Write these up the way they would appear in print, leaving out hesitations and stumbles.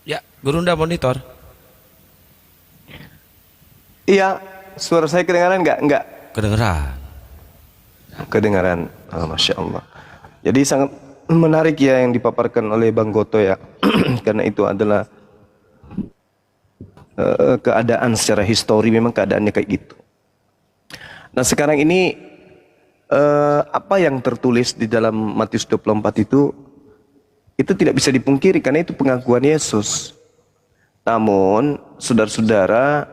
Ya, Gurunda monitor. Iya, suara saya kedengaran nggak? Nggak Kedengeran. kedengaran. Oh, Masya Allah. Jadi sangat menarik ya yang dipaparkan oleh Bang Goto ya. Karena itu adalah keadaan secara histori, memang keadaannya kayak gitu. Nah sekarang ini apa yang tertulis di dalam Matius 24 itu tidak bisa dipungkiri karena itu pengakuan Yesus. Namun saudara-saudara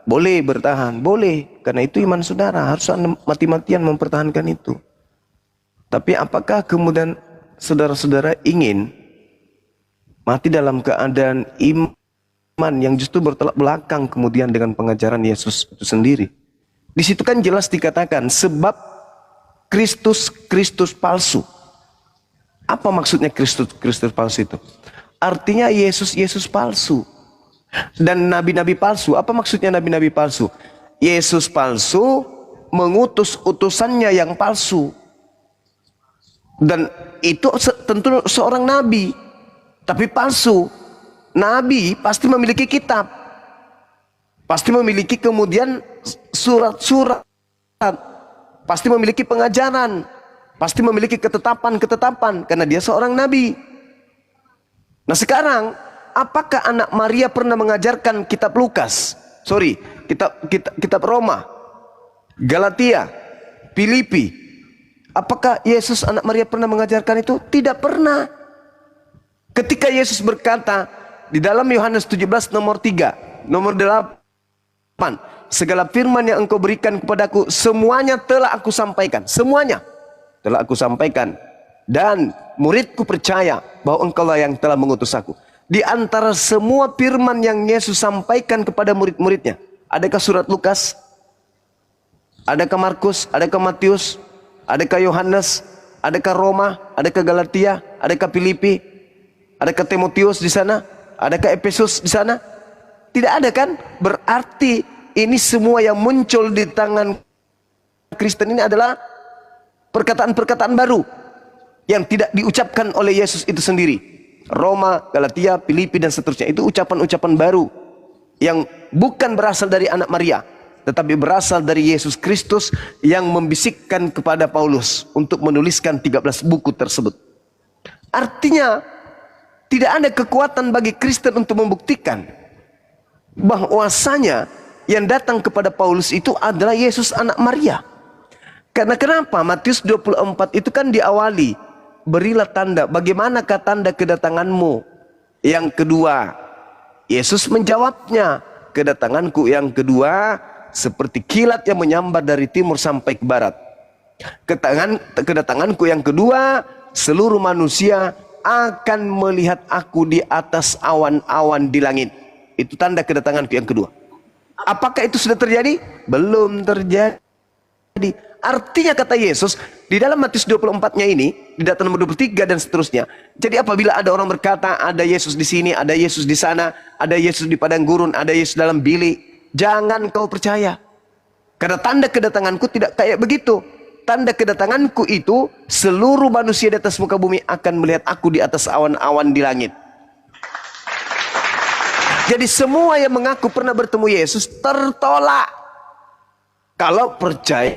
boleh bertahan, boleh, karena itu iman saudara, harus mati-matian mempertahankan itu. Tapi apakah kemudian saudara-saudara ingin mati dalam keadaan iman yang justru bertolak belakang kemudian dengan pengajaran Yesus itu sendiri? Di situ kan jelas dikatakan sebab Kristus palsu. Apa maksudnya Kristus palsu itu? Artinya Yesus palsu. Dan nabi-nabi palsu. Apa maksudnya nabi-nabi palsu? Yesus palsu mengutus utusannya yang palsu. Dan itu tentu seorang nabi, tapi palsu. Nabi pasti memiliki kitab, pasti memiliki kemudian surat-surat, pasti memiliki pengajaran, pasti memiliki ketetapan-ketetapan, karena dia seorang nabi. Nah sekarang, apakah anak Maria pernah mengajarkan kitab Lukas? Kitab Roma, Galatia, Filipi? Apakah Yesus anak Maria pernah mengajarkan itu? Tidak pernah. Ketika Yesus berkata di dalam Yohanes 17 nomor 3, nomor 8, segala firman yang engkau berikan kepadaku semuanya telah aku sampaikan. Semuanya telah aku sampaikan. Dan muridku percaya bahwa engkaulah yang telah mengutus aku. Di antara semua firman yang Yesus sampaikan kepada murid-muridnya, adakah surat Lukas? Adakah Markus? Adakah Matius? Adakah Yohanes? Adakah Roma? Adakah Galatia? Adakah Filipi? Adakah Timotius di sana? Adakah Efesus di sana? Tidak ada kan? Berarti ini semua yang muncul di tangan Kristen ini adalah perkataan-perkataan baru yang tidak diucapkan oleh Yesus itu sendiri. Roma, Galatia, Filipi dan seterusnya itu ucapan-ucapan baru yang bukan berasal dari anak Maria, tetapi berasal dari Yesus Kristus yang membisikkan kepada Paulus untuk menuliskan 13 buku tersebut. Artinya tidak ada kekuatan bagi Kristen untuk membuktikan bahwasanya yang datang kepada Paulus itu adalah Yesus anak Maria. Karena kenapa? Matius 24 itu kan diawali, berilah tanda. Bagaimanakah tanda kedatanganmu? Yang kedua, Yesus menjawabnya, kedatanganku yang kedua seperti kilat yang menyambar dari timur sampai ke barat. Kedatanganku yang kedua, seluruh manusia akan melihat aku di atas awan-awan di langit. Itu tanda kedatanganku yang kedua. Apakah itu sudah terjadi? Belum terjadi. Artinya kata Yesus di dalam Matius 24-nya ini, di data nomor 23 dan seterusnya. Jadi apabila ada orang berkata ada Yesus di sini, ada Yesus di sana, ada Yesus di padang gurun, ada Yesus dalam bilik, jangan kau percaya. Karena tanda kedatanganku tidak kayak begitu. Tanda kedatanganku itu seluruh manusia di atas muka bumi akan melihat aku di atas awan-awan di langit. Jadi semua yang mengaku pernah bertemu Yesus tertolak kalau percaya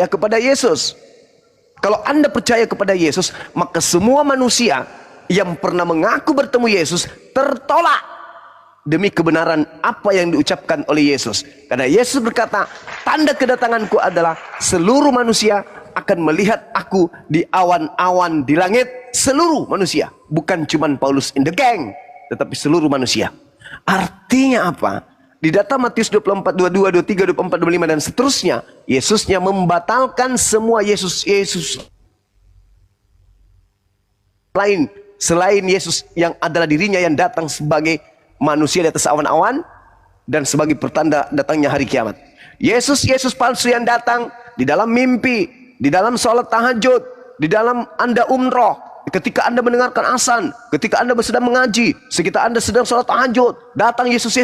kepada Yesus. Kalau Anda percaya kepada Yesus, maka semua manusia yang pernah mengaku bertemu Yesus tertolak demi kebenaran apa yang diucapkan oleh Yesus. Karena Yesus berkata, tanda kedatanganku adalah seluruh manusia akan melihat aku di awan-awan di langit. Seluruh manusia, bukan cuma Paulus in the gang, tetapi seluruh manusia. Artinya apa? Di data Matius 24, 22, 23, 24, 25 dan seterusnya, Yesusnya membatalkan semua Yesus lain selain Yesus yang adalah dirinya yang datang sebagai manusia di atas awan-awan dan sebagai pertanda datangnya hari kiamat. Yesus palsu yang datang di dalam mimpi, di dalam sholat tahajud, di dalam Anda umroh, ketika Anda mendengarkan azan, ketika Anda sedang mengaji, ketika Anda sedang sholat tahajud, datang Yesus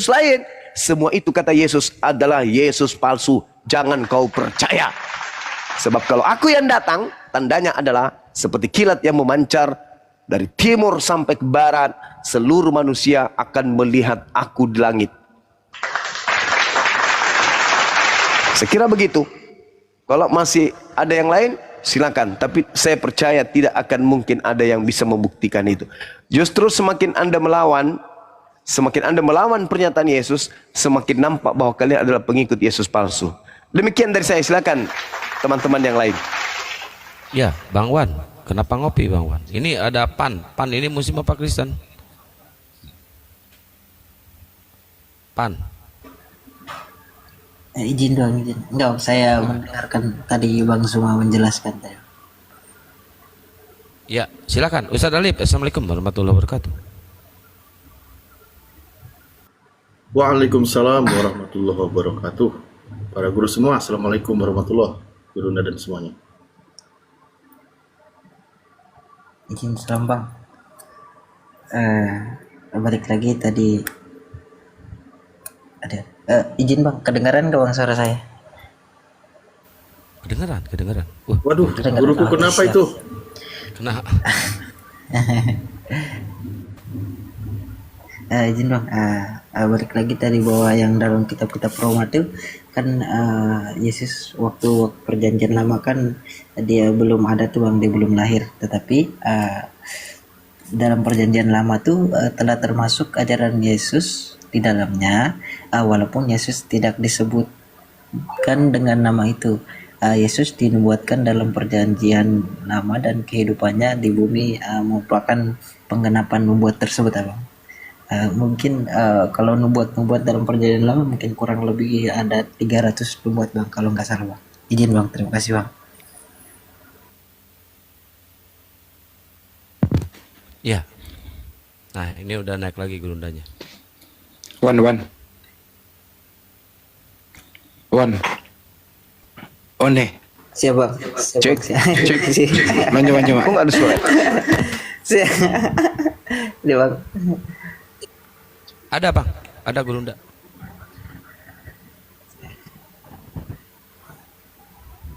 lain. Semua itu kata Yesus adalah Yesus palsu. Jangan kau percaya. Sebab kalau aku yang datang, tandanya adalah seperti kilat yang memancar Dari timur sampai ke barat, seluruh manusia akan melihat aku di langit. Sekira begitu. Kalau masih ada yang lain, silakan. Tapi saya percaya tidak akan mungkin ada yang bisa membuktikan itu. Justru semakin Anda melawan pernyataan Yesus, semakin nampak bahwa kalian adalah pengikut Yesus palsu. Demikian dari saya, silakan teman-teman yang lain. Ya, Bang Wan. Kenapa ngopi, Bang Wan? Ini ada PAN. PAN ini musim apa Kristen? PAN. Izin doang, izin. Enggak, saya mendengarkan tadi Bang Suma menjelaskan tadi. Ya, silakan. Ustaz Alif. Assalamualaikum warahmatullahi wabarakatuh. Waalaikumsalam warahmatullahi wabarakatuh. Para guru semua, assalamualaikum warahmatullahi wabarakatuh. Guru dan semuanya. Izin salam Bang. Balik lagi tadi ada izin Bang, kedengaran gak Bang suara saya? Kedengaran. Waduh, Kedengaran. guruku kenapa Siap. itu? Kena. Izin Bang, balik lagi tadi bahwa yang dalam kitab-kitab Roma itu kan Yesus waktu perjanjian lama kan dia belum ada tuh Bang, dia belum lahir, tetapi dalam perjanjian lama tuh telah termasuk ajaran Yesus di dalamnya, walaupun Yesus tidak disebutkan dengan nama itu. Yesus dinubuatkan dalam perjanjian lama dan kehidupannya di bumi merupakan penggenapan nubuat tersebut Bang. Mungkin kalau nubuat dalam perjanjian lama mungkin kurang lebih ada 300 nubuat Bang, kalau nggak salah Bang. Izin Bang, terima kasih Bang. Ya. Nah, ini udah naik lagi gerundanya. Wan. One. Siap Bang. Cek. Maju. Kok nggak ada suara? Siap. Dia Bang. Ada, Bang. Ada gerunda.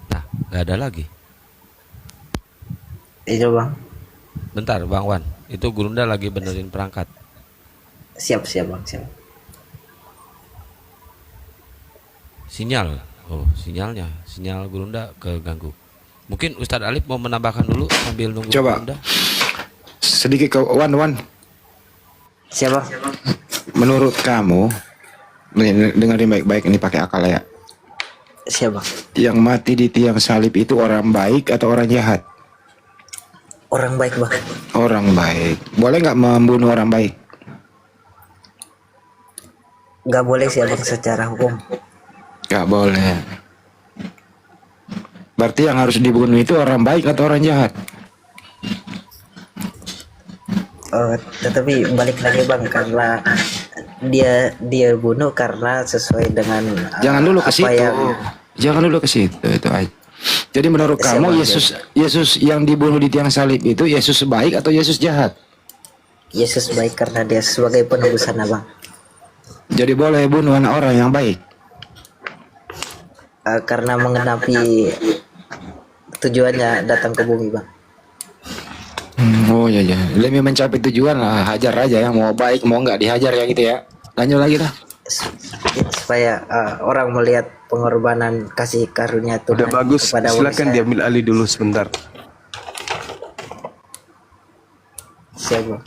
Nah, nggak ada lagi. Iya Bang. Bentar, Bang Wan. Itu gerunda lagi benerin perangkat. Siap Bang, siap. Sinyal. Oh, sinyalnya. Sinyal gerunda keganggu. Mungkin Ustadz Alif mau menambahkan dulu sambil nunggu Coba. gerunda. Sedikit ke Wan. Siap Bang. Menurut kamu, dengerin baik-baik ini pakai akal ya. Siap Bang. Yang mati di tiang salib itu orang baik atau orang jahat? Orang baik Bang. Orang baik. Boleh nggak membunuh orang baik? Nggak boleh sih Bang secara hukum. Nggak boleh. Berarti yang harus dibunuh itu orang baik atau orang jahat? Tetapi balik lagi Bang, karena dia bunuh karena sesuai dengan Jangan dulu ke apa situ. yang Jangan dulu ke situ itu aja. Jadi menurut Siapa kamu yang Yesus yang dibunuh di tiang salib itu Yesus baik atau Yesus jahat? Yesus baik karena dia sebagai penebusan Bang. Jadi boleh bunuh anak orang yang baik. Karena menggenapi tujuannya datang ke bumi Bang. Oh ya. Demi mencapai tujuan lah, hajar aja ya, mau baik mau nggak dihajar ya gitu ya. Lanjut lagi dah. Supaya orang melihat pengorbanan kasih karunia Tuhan Udah bagus, kepada silakan manusia. diambil alih dulu sebentar. Siap Bang.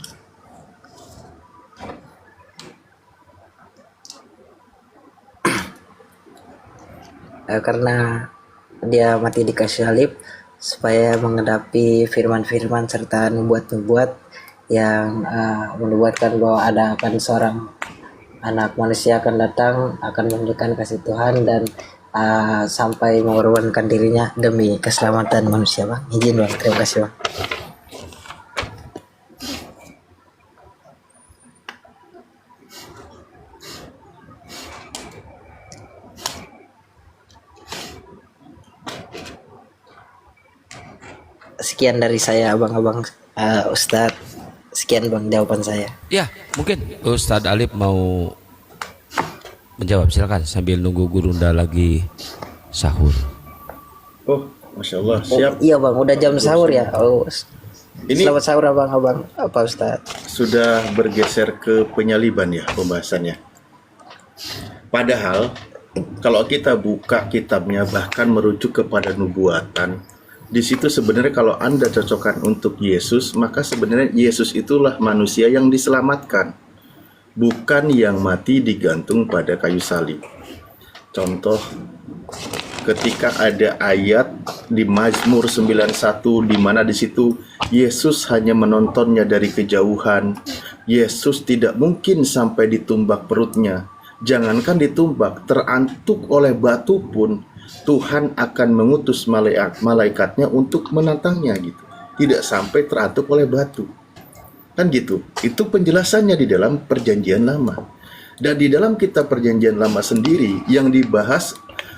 Karena dia mati di kayu salib supaya menghadapi firman-firman serta nubuat-nubuat yang menubuatkan bahwa akan seorang anak manusia akan datang, akan memberikan kasih Tuhan dan sampai mengorbankan dirinya demi keselamatan manusia Bang. Izin Bang, terima kasih Bang. Sekian dari saya abang-abang, Ustadz. Sekian Bang jawaban saya. Ya, mungkin Ustadz Alif mau menjawab, silakan sambil nunggu gurunda lagi sahur. Oh, Masya Allah, siap. Iya Bang, udah jam sahur ya. Oh, Ini Selamat sahur abang-abang. Apa Ustaz? sudah bergeser ke penyaliban ya pembahasannya. Padahal kalau kita buka kitabnya bahkan merujuk kepada nubuatan, di situ sebenarnya kalau Anda cocokkan untuk Yesus, maka sebenarnya Yesus itulah manusia yang diselamatkan, bukan yang mati digantung pada kayu salib. Contoh, ketika ada ayat di Mazmur 91 di mana di situ Yesus hanya menontonnya dari kejauhan. Yesus tidak mungkin sampai ditumbak perutnya. Jangankan ditumbak, terantuk oleh batu pun Tuhan akan mengutus malaikatnya untuk menantangnya gitu. Tidak sampai terantuk oleh batu. Kan gitu. Itu penjelasannya di dalam Perjanjian Lama. Dan di dalam kitab Perjanjian Lama sendiri yang dibahas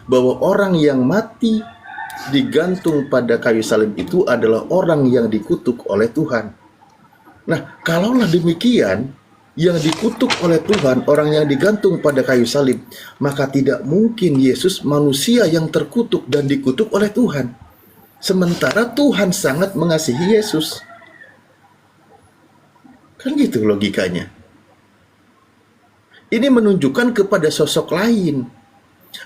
bahwa orang yang mati digantung pada kayu salib itu adalah orang yang dikutuk oleh Tuhan. Nah, kalaulah demikian, yang dikutuk oleh Tuhan, orang yang digantung pada kayu salib, maka tidak mungkin Yesus manusia yang terkutuk dan dikutuk oleh Tuhan. Sementara Tuhan sangat mengasihi Yesus. Kan gitu logikanya. Ini menunjukkan kepada sosok lain.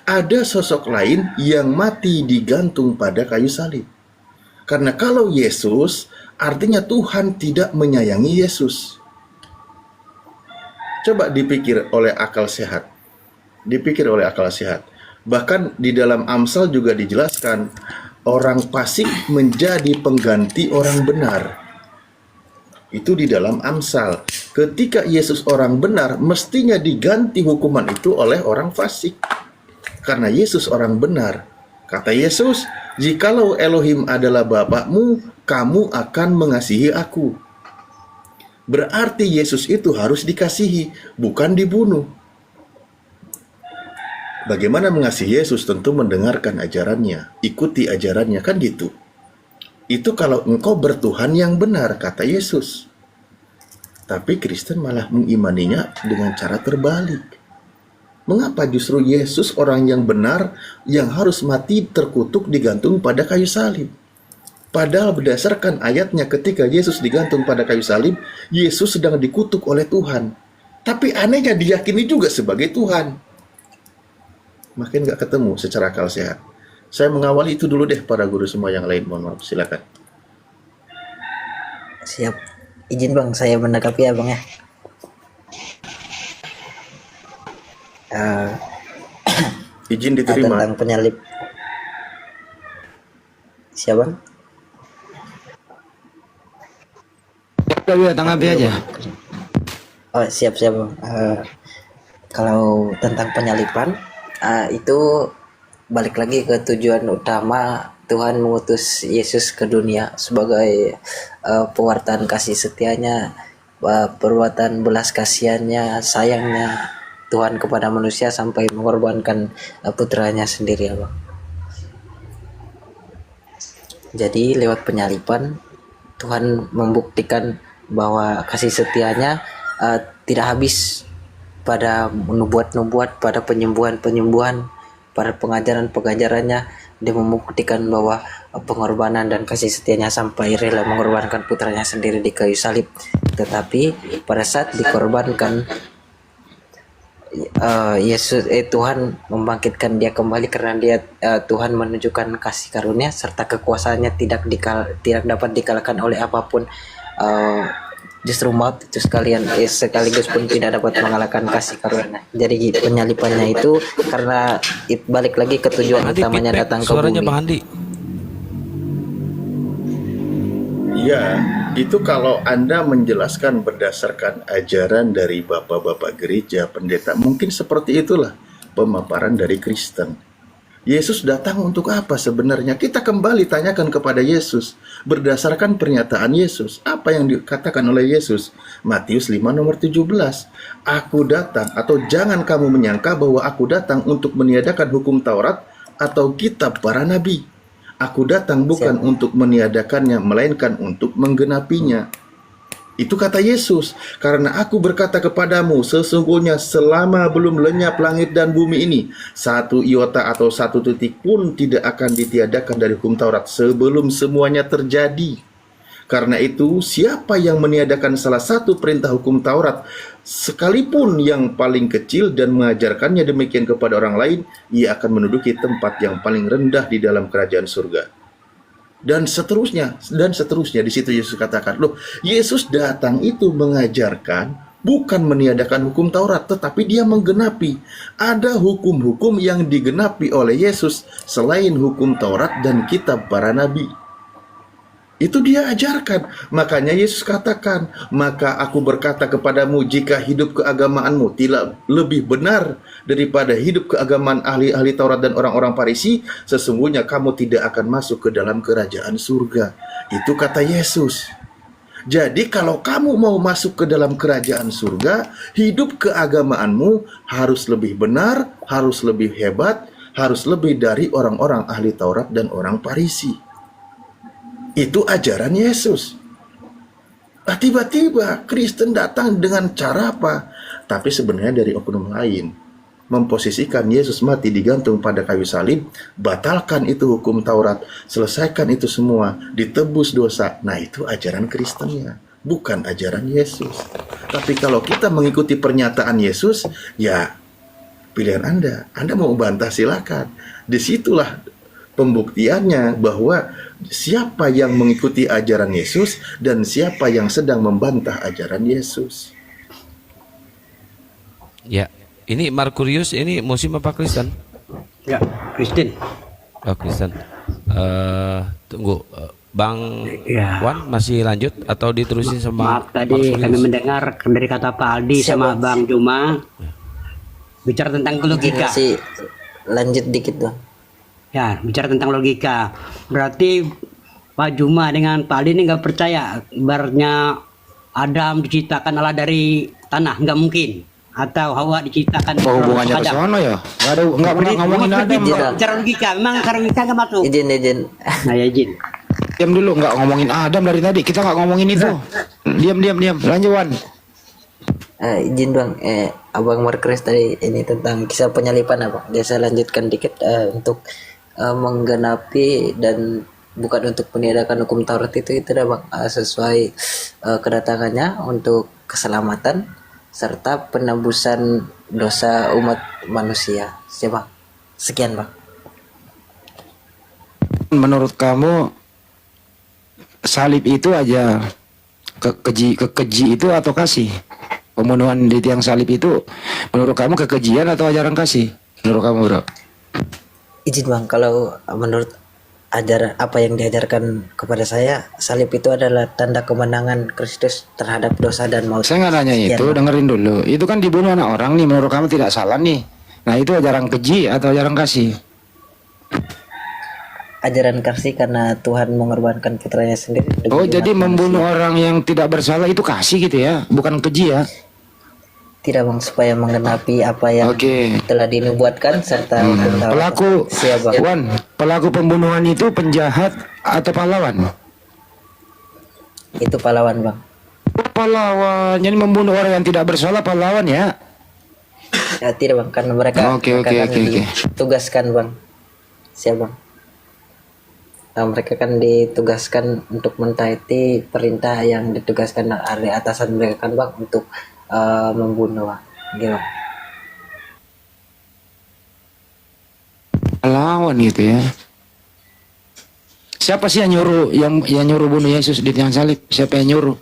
Ada sosok lain yang mati digantung pada kayu salib. Karena kalau Yesus, artinya Tuhan tidak menyayangi Yesus. Coba dipikir oleh akal sehat. Dipikir oleh akal sehat. Bahkan di dalam Amsal juga dijelaskan, orang fasik menjadi pengganti orang benar. Itu di dalam Amsal. Ketika Yesus orang benar, mestinya diganti hukuman itu oleh orang fasik. Karena Yesus orang benar. Kata Yesus, jikalau Elohim adalah Bapakmu, kamu akan mengasihi aku. Berarti Yesus itu harus dikasihi, bukan dibunuh. Bagaimana mengasihi Yesus? Tentu mendengarkan ajarannya, ikuti ajarannya, kan gitu. Itu kalau engkau bertuhan yang benar, kata Yesus. Tapi Kristen malah mengimaninya dengan cara terbalik. Mengapa justru Yesus orang yang benar yang harus mati terkutuk digantung pada kayu salib? Padahal berdasarkan ayatnya ketika Yesus digantung pada kayu salib, Yesus sedang dikutuk oleh Tuhan. Tapi anehnya diyakini juga sebagai Tuhan. Makin gak ketemu secara akal sehat. Saya mengawali itu dulu deh para guru semua yang lain. Mohon maaf, silakan. Siap. Izin bang, saya menanggapi ya bang ya. Izin diterima. Tentang penyalib. Siapa bang? Ya, tanggapi aja. Oh siap bang. Kalau tentang penyaliban, itu balik lagi ke tujuan utama Tuhan mengutus Yesus ke dunia sebagai pewartaan kasih setianya, perbuatan belas kasihannya, sayangnya Tuhan kepada manusia sampai mengorbankan putranya sendiri ya bang. Jadi lewat penyaliban Tuhan membuktikan bahwa kasih setianya tidak habis pada nubuat-nubuat, pada penyembuhan-penyembuhan, pada pengajaran-pengajarannya. Dia membuktikan bahwa pengorbanan dan kasih setianya sampai rela mengorbankan putranya sendiri di kayu salib. Tetapi pada saat dikorbankan, Tuhan membangkitkan dia kembali karena dia Tuhan menunjukkan kasih karunia serta kekuasaannya tidak dapat dikalahkan oleh apapun. Justru maut itu sekaligus pun tidak dapat mengalahkan kasih karunia. Jadi penyalipannya itu karena balik lagi ke tujuan Bang Andi, utamanya feedback datang ke suaranya bumi. Bang Andi. Iya, itu kalau Anda menjelaskan berdasarkan ajaran dari bapak-bapak gereja, pendeta, mungkin seperti itulah pemaparan dari Kristen. Yesus datang untuk apa sebenarnya? Kita kembali tanyakan kepada Yesus. Berdasarkan pernyataan Yesus, apa yang dikatakan oleh Yesus? Matius 5 nomor 17. Aku datang, atau jangan kamu menyangka bahwa aku datang untuk meniadakan hukum Taurat atau kitab para nabi. Aku datang bukan untuk meniadakannya, melainkan untuk menggenapinya. Itu kata Yesus, karena aku berkata kepadamu, sesungguhnya selama belum lenyap langit dan bumi ini, satu iota atau satu titik pun tidak akan ditiadakan dari hukum Taurat sebelum semuanya terjadi. Karena itu, siapa yang meniadakan salah satu perintah hukum Taurat, sekalipun yang paling kecil, dan mengajarkannya demikian kepada orang lain, ia akan menduduki tempat yang paling rendah di dalam kerajaan surga. Dan seterusnya, di situ Yesus katakan, loh, Yesus datang itu mengajarkan, bukan meniadakan hukum Taurat, tetapi dia menggenapi. Ada hukum-hukum yang digenapi oleh Yesus selain hukum Taurat dan kitab para nabi. Itu dia ajarkan. Makanya Yesus katakan, maka aku berkata kepadamu, jika hidup keagamaanmu tidak lebih benar daripada hidup keagamaan ahli-ahli Taurat dan orang-orang Farisi, sesungguhnya kamu tidak akan masuk ke dalam kerajaan surga. Itu kata Yesus. Jadi kalau kamu mau masuk ke dalam kerajaan surga, hidup keagamaanmu harus lebih benar, harus lebih hebat, harus lebih dari orang-orang ahli Taurat dan orang Farisi. Itu ajaran Yesus. Nah, tiba-tiba Kristen datang dengan cara apa? Tapi sebenarnya dari oknum lain. Memposisikan Yesus mati digantung pada kayu salib, batalkan itu hukum Taurat, selesaikan itu semua, ditebus dosa. Nah, itu ajaran Kristennya, bukan ajaran Yesus. Tapi kalau kita mengikuti pernyataan Yesus, ya pilihan Anda. Anda mau bantah silakan. Disitulah pembuktiannya bahwa siapa yang mengikuti ajaran Yesus dan siapa yang sedang membantah ajaran Yesus. Ya, ini Markurius ini Muslim apa Kristen? Ya, Kristen. Oh, Kristen. Tunggu, Bang Ya. Wan masih lanjut atau diterusin sama Maaf tadi kami Markurius? mendengar dari kata Pak Aldi sama Bang Juma bicara tentang logika. Masih lanjut dikit Bang. Ya, bicara tentang logika. Berarti Pak Juma dengan Pak Aldi ini nggak percaya ibaratnya Adam diciptakan Allah dari tanah, nggak mungkin. Atau Hawa diciptakan Apa hubungannya ke Adam. sono ya? Nggak pernah ngomongin Adam. Bicara logika, memang cara logika nggak masuk. Izin. Nah ya izin. Diam dulu, nggak ngomongin Adam dari tadi. Kita nggak ngomongin itu. Diam. Lanjut, Wan. Izin Bang, Abang Markris tadi ini tentang kisah penyalipan Abang. Dia saya lanjutkan dikit untuk menggenapi dan bukan untuk meniadakan hukum Taurat itu dah Bang, sesuai kedatangannya untuk keselamatan serta penebusan dosa umat manusia. Siapa? Sekian Bang. Menurut kamu salib itu aja kekeji itu atau kasih? Pembunuhan di tiang salib itu menurut kamu kekejian atau ajaran kasih? Menurut kamu, Bro? Izin Bang, kalau menurut apa yang diajarkan kepada saya, salib itu adalah tanda kemenangan Kristus terhadap dosa dan maut. Saya nggak nanya Sekian, itu, Bang. dengerin dulu. Itu kan dibunuh anak orang nih, menurut kamu tidak salah nih. Nah, itu ajaran keji atau ajaran kasih? Ajaran kasih karena Tuhan mengorbankan putranya sendiri. demi Oh, umat jadi manusia. membunuh orang yang tidak bersalah itu kasih gitu ya, bukan keji ya? Tidak Bang, supaya menggenapi apa yang Oke. telah dinubuatkan serta hukum Taurat. Pelaku, Siap Bang. Wan, pelaku pembunuhan itu penjahat atau pahlawan? Itu pahlawan Bang. Pahlawan, jadi membunuh orang yang tidak bersalah pahlawan ya? Ya, tidak Bang, karena mereka Oke. ditugaskan Bang. Siap Bang. Nah, mereka kan ditugaskan untuk mentaati perintah yang ditugaskan dari atasan mereka kan Bang untuk membunuh Bang. Gitu. Pahlawan gitu ya. Siapa sih yang nyuruh bunuh Yesus di tiang salib? Siapa yang nyuruh?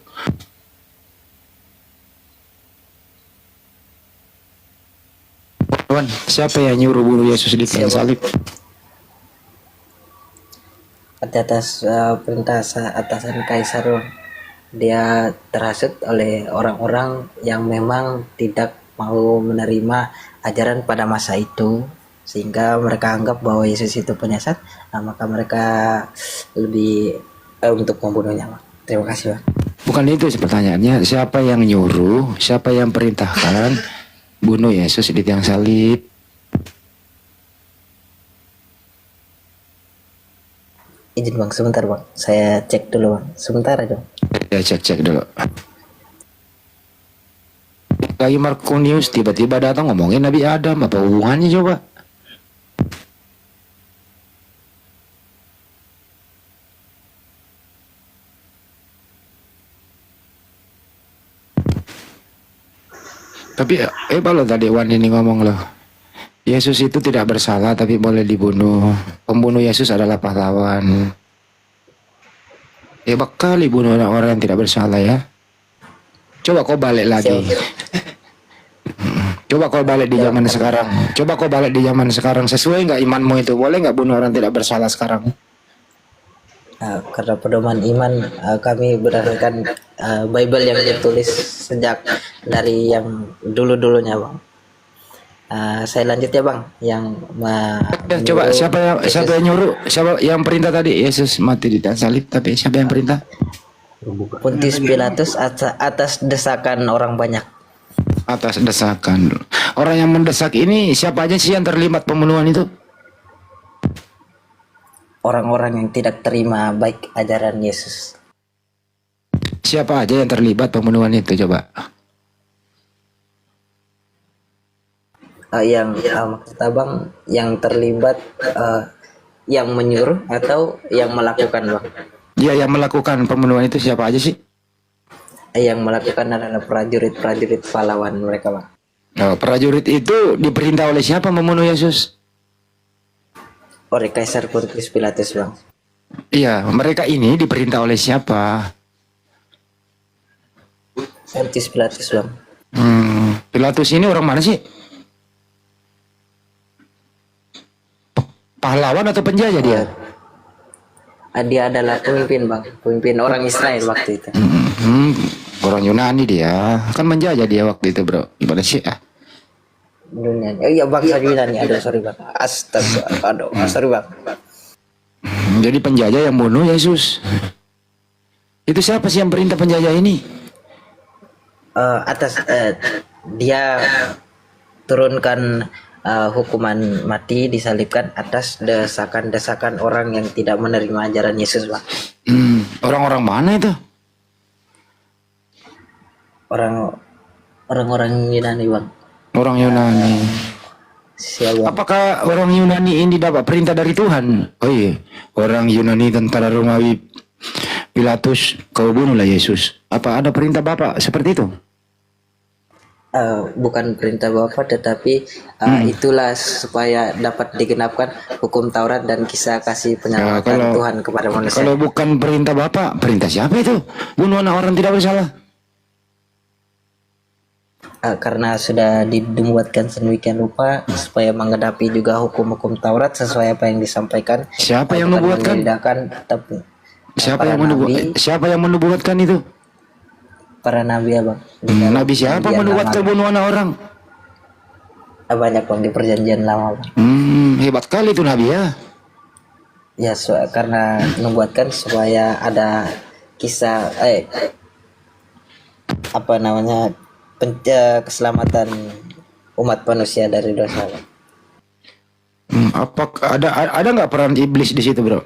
Wan, siapa yang nyuruh bunuh Yesus di tiang Siapa? salib? Atas perintah atasan kaisar Bang. Dia terhasut oleh orang-orang yang memang tidak mau menerima ajaran pada masa itu, sehingga mereka anggap bahwa Yesus itu penyesat. Nah, maka mereka lebih untuk membunuhnya Bang. Terima kasih Bang. Bukan itu pertanyaannya. Siapa yang nyuruh? Siapa yang perintahkan bunuh Yesus di tiang salib? Izin Bang, sebentar Bang. Saya cek dulu Bang. Sebentar aja Bang. Ya, cek dulu. Lagi Markunius tiba-tiba datang ngomongin Nabi Adam, apa hubungannya coba? Tapi kalau tadi Wan ini ngomong loh, Yesus itu tidak bersalah tapi boleh dibunuh. Pembunuh Yesus adalah pahlawan. Hebat kali bunuh orang yang tidak bersalah ya. Coba kau balik lagi. Coba kau balik di zaman sekarang. Coba kau balik di zaman sekarang. Sesuai nggak imanmu itu? Boleh nggak bunuh orang tidak bersalah sekarang? Karena pedoman iman kami berdasarkan Bible yang ditulis sejak dari yang dulu-dulunya bang. Saya lanjut ya bang, yang Coba siapa yang nyuruh? Siapa yang perintah tadi? Yesus mati di atas salib. Tapi siapa yang perintah? Pontius Pilatus atas desakan orang banyak. Atas desakan. Orang yang mendesak ini siapa aja sih yang terlibat pembunuhan itu? Orang-orang yang tidak terima baik ajaran Yesus. Siapa aja yang terlibat pembunuhan itu coba? Maksud abang yang terlibat yang menyuruh atau yang melakukan bang? Ya, yang melakukan pembunuhan itu siapa aja sih? Yang melakukan adalah prajurit-prajurit pahlawan mereka bang. Oh, prajurit itu diperintah oleh siapa membunuh Yesus? Oleh Kaisar Pontius Pilatus bang. Iya, mereka ini diperintah oleh siapa? Pontius Pilatus bang. Pilatus ini orang mana sih? Pahlawan atau penjajah dia? Dia adalah pemimpin bang, pemimpin orang Israel waktu itu. Orang Yunani dia, kan menjajah dia waktu itu bro. Gimana sih? Dunia. Iya bangsa Yunani. Aduh sorry bang. Astaga. Aduh sorry bang. Jadi penjajah yang bunuh Yesus. Itu siapa sih yang perintah penjajah ini? Dia turunkan hukuman mati, disalibkan atas desakan-desakan orang yang tidak menerima ajaran Yesus bang. Orang-orang mana itu? Orang-orang Yunani bang. Orang Yunani. Siapa? Apakah orang Yunani ini dapat perintah dari Tuhan? Oh iya, orang Yunani tentara Romawi Pilatus, kau bunuhlah Yesus. Apa ada perintah Bapak seperti itu? Bukan perintah Bapak, tetapi itulah supaya dapat digenapkan hukum Taurat dan kisah kasih penyelamatan Tuhan kepada manusia. Kalau bukan perintah Bapak, perintah siapa itu? Bunuh anak orang tidak bersalah. Karena sudah dibuatkan sedemikian rupa supaya menggenapi juga hukum-hukum Taurat sesuai apa yang disampaikan. Siapa yang membuatkan? Siapa yang menubuatkan itu? Para nabi abang. Nabi siapa menubuatkan bunuh anak orang? Banyak bang di perjanjian lama bang. Hebat kali itu nabi ya. Ya karena membuatkan supaya ada kisah keselamatan umat manusia dari dosa. Apakah ada nggak peran iblis di situ bro?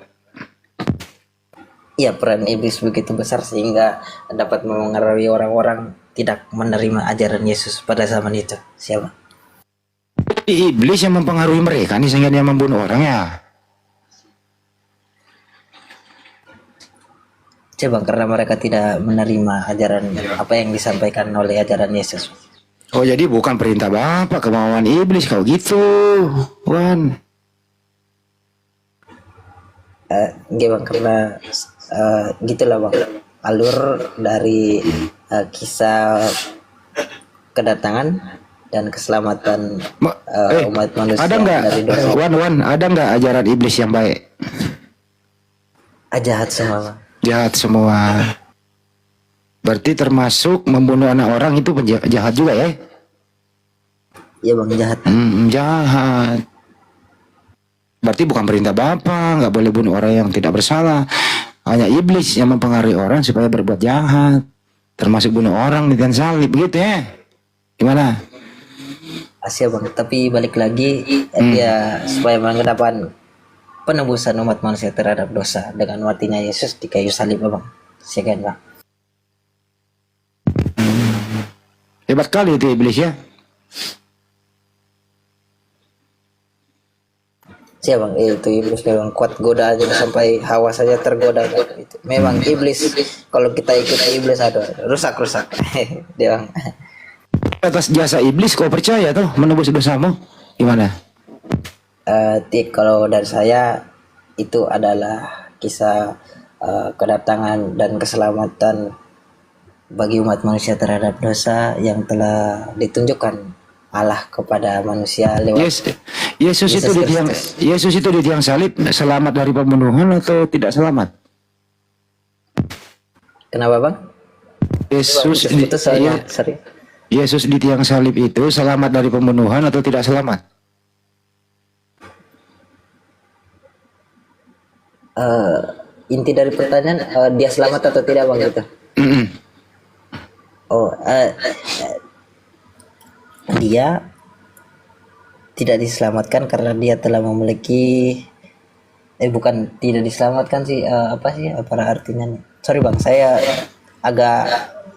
Iya, peran iblis begitu besar sehingga dapat mempengaruhi orang-orang tidak menerima ajaran Yesus pada zaman itu. Siapa? Iblis yang mempengaruhi mereka nih sehingga dia membunuh orang ya. Coba karena mereka tidak menerima ajaran apa yang disampaikan oleh ajaran Yesus. Oh jadi bukan perintah Bapak, kemauan iblis kau gitu, Wan. Bang, karena gitulah bang, alur dari kisah kedatangan dan keselamatan umat manusia ada nggak, dari dosa. Wan, ada nggak ajaran iblis yang baik? Jahat semua bang. Jahat semua. Berarti termasuk membunuh anak orang itu jahat juga ya? Iya bang, jahat. Jahat. Berarti bukan perintah Bapak, nggak boleh bunuh orang yang tidak bersalah. Hanya iblis yang mempengaruhi orang supaya berbuat jahat, termasuk bunuh orang di salib, begitu ya? Gimana? Asia bang, tapi balik lagi dia supaya mengedepan penebusan umat manusia terhadap dosa dengan matinya Yesus di kayu salib bang. Sekian bang. Hebat kali itu iblis ya. Siapa bang? Itu iblis memang kuat, goda aja sampai Hawa saja tergoda. Itu memang iblis. Kalau kita ikut iblis, aduh, rusak. Dia bang. atas jasa iblis kau percaya tuh menebus dosamu? Gimana? Kalau dari saya itu adalah kisah kedatangan dan keselamatan bagi umat manusia terhadap dosa yang telah ditunjukkan Allah kepada manusia lewat Yesus itu di tiang Kristus. Yesus itu di tiang salib selamat dari pembunuhan atau tidak selamat? Kenapa bang? Yesus Itu soalnya Ye- sorry. Yesus di tiang salib itu selamat dari pembunuhan atau tidak selamat? Inti dari pertanyaan dia selamat atau tidak bang gitu? Mm-mm. Oh, dia tidak diselamatkan karena dia telah memiliki bukan tidak diselamatkan sih apa sih apa artinya nih? Sorry bang, saya agak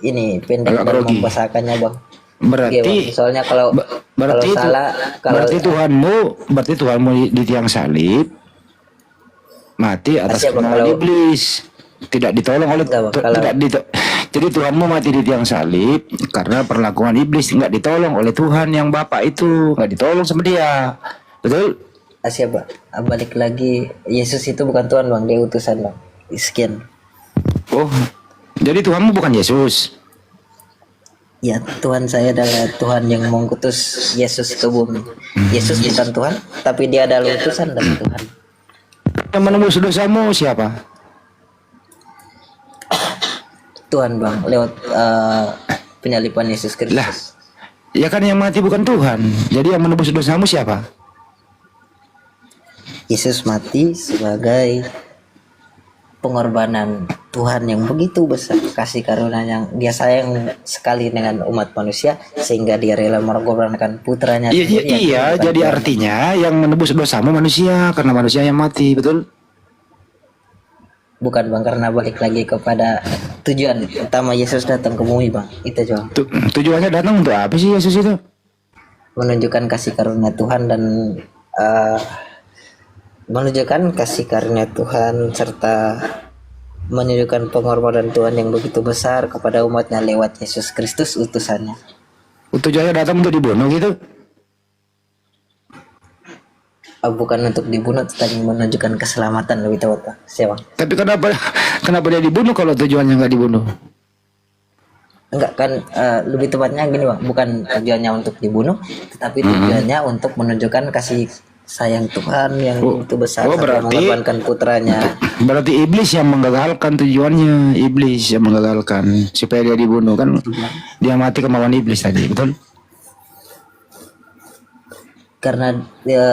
ini pendek Agak dalam grogi. membahasakannya bang. Berarti Oke, Bang. Soalnya kalau berarti itu, salah kalau berarti Tuhanmu di tiang salib mati atas Siapa pengaruh kalau- iblis, tidak ditolong oleh Enggak, Bang. Kalau- jadi Tuhanmu mati di tiang salib karena perlakuan iblis, nggak ditolong oleh Tuhan yang Bapa itu, nggak ditolong sama dia, betul? siapa? Balik lagi, Yesus itu bukan Tuhan bang, dia utusan bang. Sekian. Oh, jadi Tuhanmu bukan Yesus. Ya, Tuhan saya adalah Tuhan yang mengutus Yesus ke bumi. Yesus bukan Tuhan, tapi dia adalah utusan dari Tuhan. Yang menembus dosamu siapa? Tuhan bang, lewat penyaliban Yesus Lah, Kristus. ya kan yang mati bukan Tuhan. Jadi yang menebus dosamu siapa? Yesus mati sebagai pengorbanan Tuhan yang begitu besar, kasih karunia yang dia sayang sekali dengan umat manusia sehingga dia rela mengorbankan putranya Iya, sendiri yang iya, bukan jadi Tuhan. artinya yang menebus dosamu manusia karena manusia yang mati, betul? Bukan bang, karena balik lagi kepada tujuan utama Yesus datang ke bumi bang, itu bang, Tujuannya datang untuk apa sih Yesus itu? menunjukkan kasih karunia Tuhan dan menunjukkan kasih karunia Tuhan serta menunjukkan pengorbanan Tuhan yang begitu besar kepada umatnya lewat Yesus Kristus utusannya. Tujuannya datang untuk dibunuh gitu? Bukan untuk dibunuh tetapi menunjukkan keselamatan lebih tepat Pak. Siapa? Tapi kenapa dia dibunuh kalau tujuannya nggak dibunuh? Enggak kan lebih tepatnya gini bang, bukan tujuannya untuk dibunuh tetapi tujuannya untuk menunjukkan kasih sayang Tuhan yang begitu besar oh, sampai berarti- mengorbankan putranya. Berarti iblis yang menggagalkan tujuannya, iblis yang menggagalkan supaya dia dibunuh kan? Dia mati kemauan iblis tadi, betul? Karena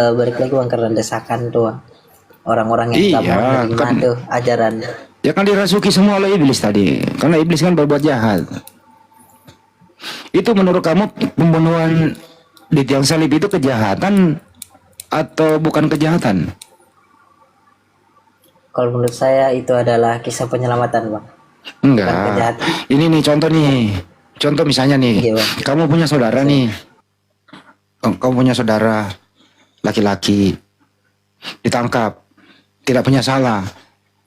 balik lagi bang, karena desakan tuh Bang. Orang-orang yang tak Iya, mau menerima kan. tuh ajaran. Ya kan dirasuki semua oleh iblis tadi, karena iblis kan berbuat jahat. Itu menurut kamu pembunuhan di tiang salib itu kejahatan atau bukan kejahatan? Kalau menurut saya itu adalah kisah penyelamatan bang. Enggak. Bukan kejahatan. Ini nih contoh nih. Contoh misalnya nih, Iya, Bang. kamu punya saudara nih. Kamu punya saudara laki-laki ditangkap, tidak punya salah,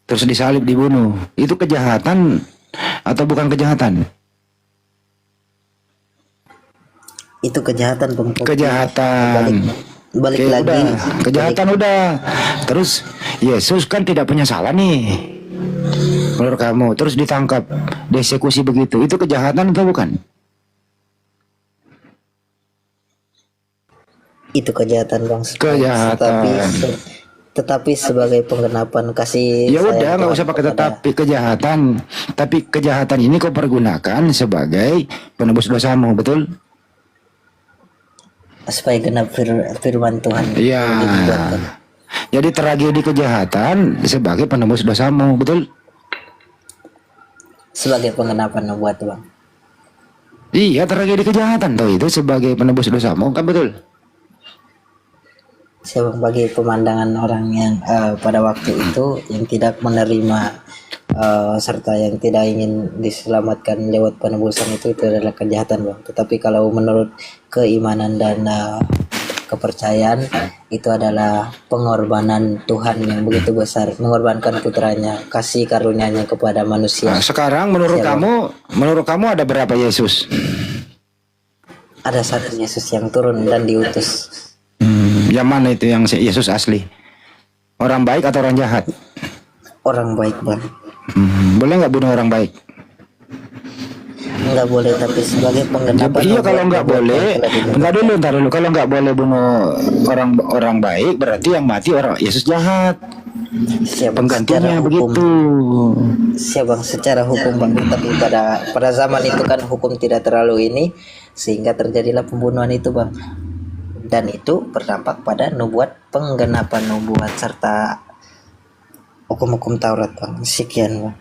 terus disalib dibunuh. Itu kejahatan atau bukan kejahatan? Itu kejahatan bang. Kejahatan. Balik Oke, lagi. udah. Kejahatan udah. Terus Yesus kan tidak punya salah nih. Menurut kamu, terus ditangkap, dieksekusi begitu. Itu kejahatan atau bukan? Itu kejahatan bang. Kejahatan. Tetapi sebagai penggenapan kasih. Ya sayang udah, nggak Tuhan usah pakai kepada- tetapi kejahatan. Tapi kejahatan ini kau pergunakan sebagai penebus dosamu, betul? supaya genap firman Tuhan. Iya. yang dibuatkan. Jadi tragedi kejahatan sebagai penebus dosamu, betul? Sebagai penggenapan buat bang. Iya, tragedi kejahatan tuh itu sebagai penebus dosamu, kan betul? Saya bang, bagi pemandangan orang yang pada waktu itu yang tidak menerima serta yang tidak ingin diselamatkan lewat penebusan itu adalah kejahatan bang. Tetapi kalau menurut keimanan dan kepercayaan itu adalah pengorbanan Tuhan yang begitu besar, mengorbankan putranya, kasih karunia-Nya kepada manusia. Nah, sekarang menurut Siapa? kamu ada berapa Yesus? Ada satu Yesus yang turun dan diutus. Yang mana itu yang Yesus asli? Orang baik atau orang jahat? Orang baik bang. Boleh nggak bunuh orang baik? Nggak boleh, tapi sebagai penggenapan. Iya, kalau nggak boleh, ntar dulu. Kalau nggak boleh bunuh orang baik, berarti yang mati orang Yesus jahat. Siapa Penggantinya begitu. Siapa bang, secara hukum bang, tapi pada zaman itu kan hukum tidak terlalu ini, sehingga terjadilah pembunuhan itu bang. Dan itu berdampak pada nubuat, penggenapan nubuat serta hukum-hukum Taurat bang. Sekian bang.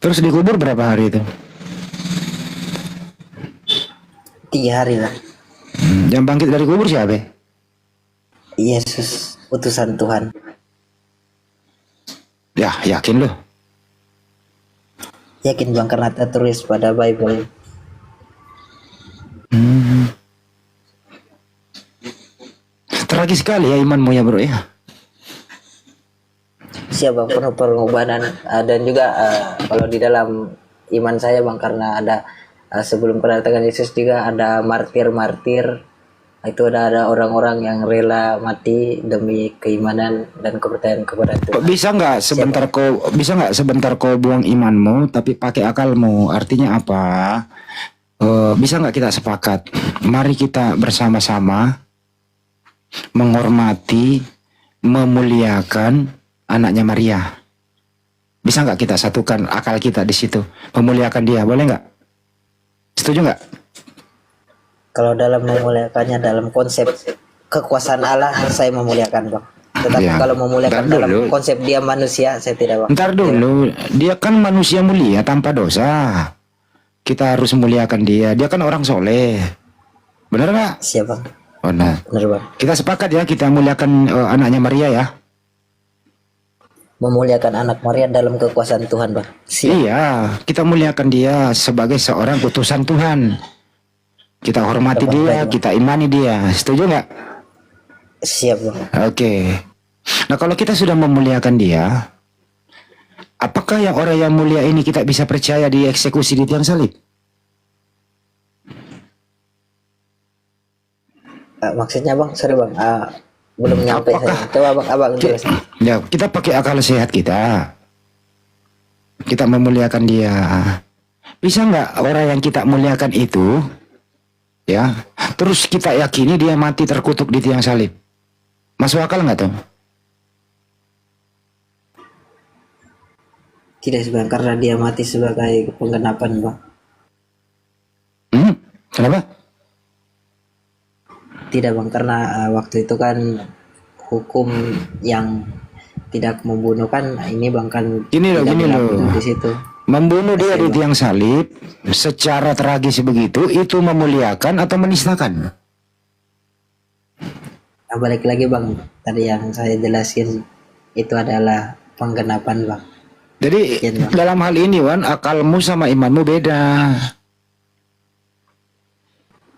Terus dikubur berapa hari itu? 3 hari bang. Yang bangkit dari kubur siapa? Yesus, utusan Tuhan. Ya, yakin loh. Yakin bang, karena tertulis pada Bible. Tragis sekali ya imanmu ya bro ya. Siapa bang, penuh pengorbanan, dan juga kalau di dalam iman saya bang, karena ada sebelum kedatangan Yesus juga ada martir-martir. Itu ada orang-orang yang rela mati demi keimanan dan kepercayaan kepada Tuhan. Bisa nggak sebentar kau buang imanmu tapi pakai akalmu? Artinya apa? Bisa nggak kita sepakat? Mari kita bersama-sama menghormati, memuliakan anaknya Maria. Bisa nggak kita satukan akal kita di situ, memuliakan dia? Boleh nggak? Setuju nggak? Kalau dalam memuliakannya dalam konsep kekuasaan Allah, saya memuliakan bang. Tetapi Ya, kalau memuliakan ntar dalam dulu. konsep dia manusia, saya tidak bang. Ntar dulu, dia kan manusia mulia tanpa dosa. Kita harus memuliakan dia. Dia kan orang soleh. Benar nggak? Siap bang. Oh, nah. Benar bang. Kita sepakat ya, kita muliakan anaknya Maria ya. Memuliakan anak Maria dalam kekuasaan Tuhan bang. Siap. Iya, kita muliakan dia sebagai seorang utusan Tuhan. Kita hormati dia, kita imani dia. Setuju nggak? Siap bang. Oke. Nah kalau kita sudah memuliakan dia, apakah yang orang yang mulia ini kita bisa percaya dieksekusi di tiang salib? Maksudnya bang, sorry bang, belum nyampe saya. Coba abang jelasin. Ya, kita pakai akal sehat kita. Kita memuliakan dia. Bisa nggak orang yang kita muliakan itu, ya, terus kita yakini dia mati terkutuk di tiang salib? Masuk akal nggak tuh? Tidak bang, karena dia mati sebagai penggenapan bang. Kenapa? Tidak bang, karena waktu itu kan hukum yang tidak membunuh kan ini bang, kan Gini loh, tidak gini berlaku loh. di situ. Membunuh dia di tiang salib secara tragis begitu, itu memuliakan atau menistakan? Nah, balik lagi bang, tadi yang saya jelasin itu adalah penggenapan bang. Jadi Iya, Bang. dalam hal ini Wan, akalmu sama imanmu beda.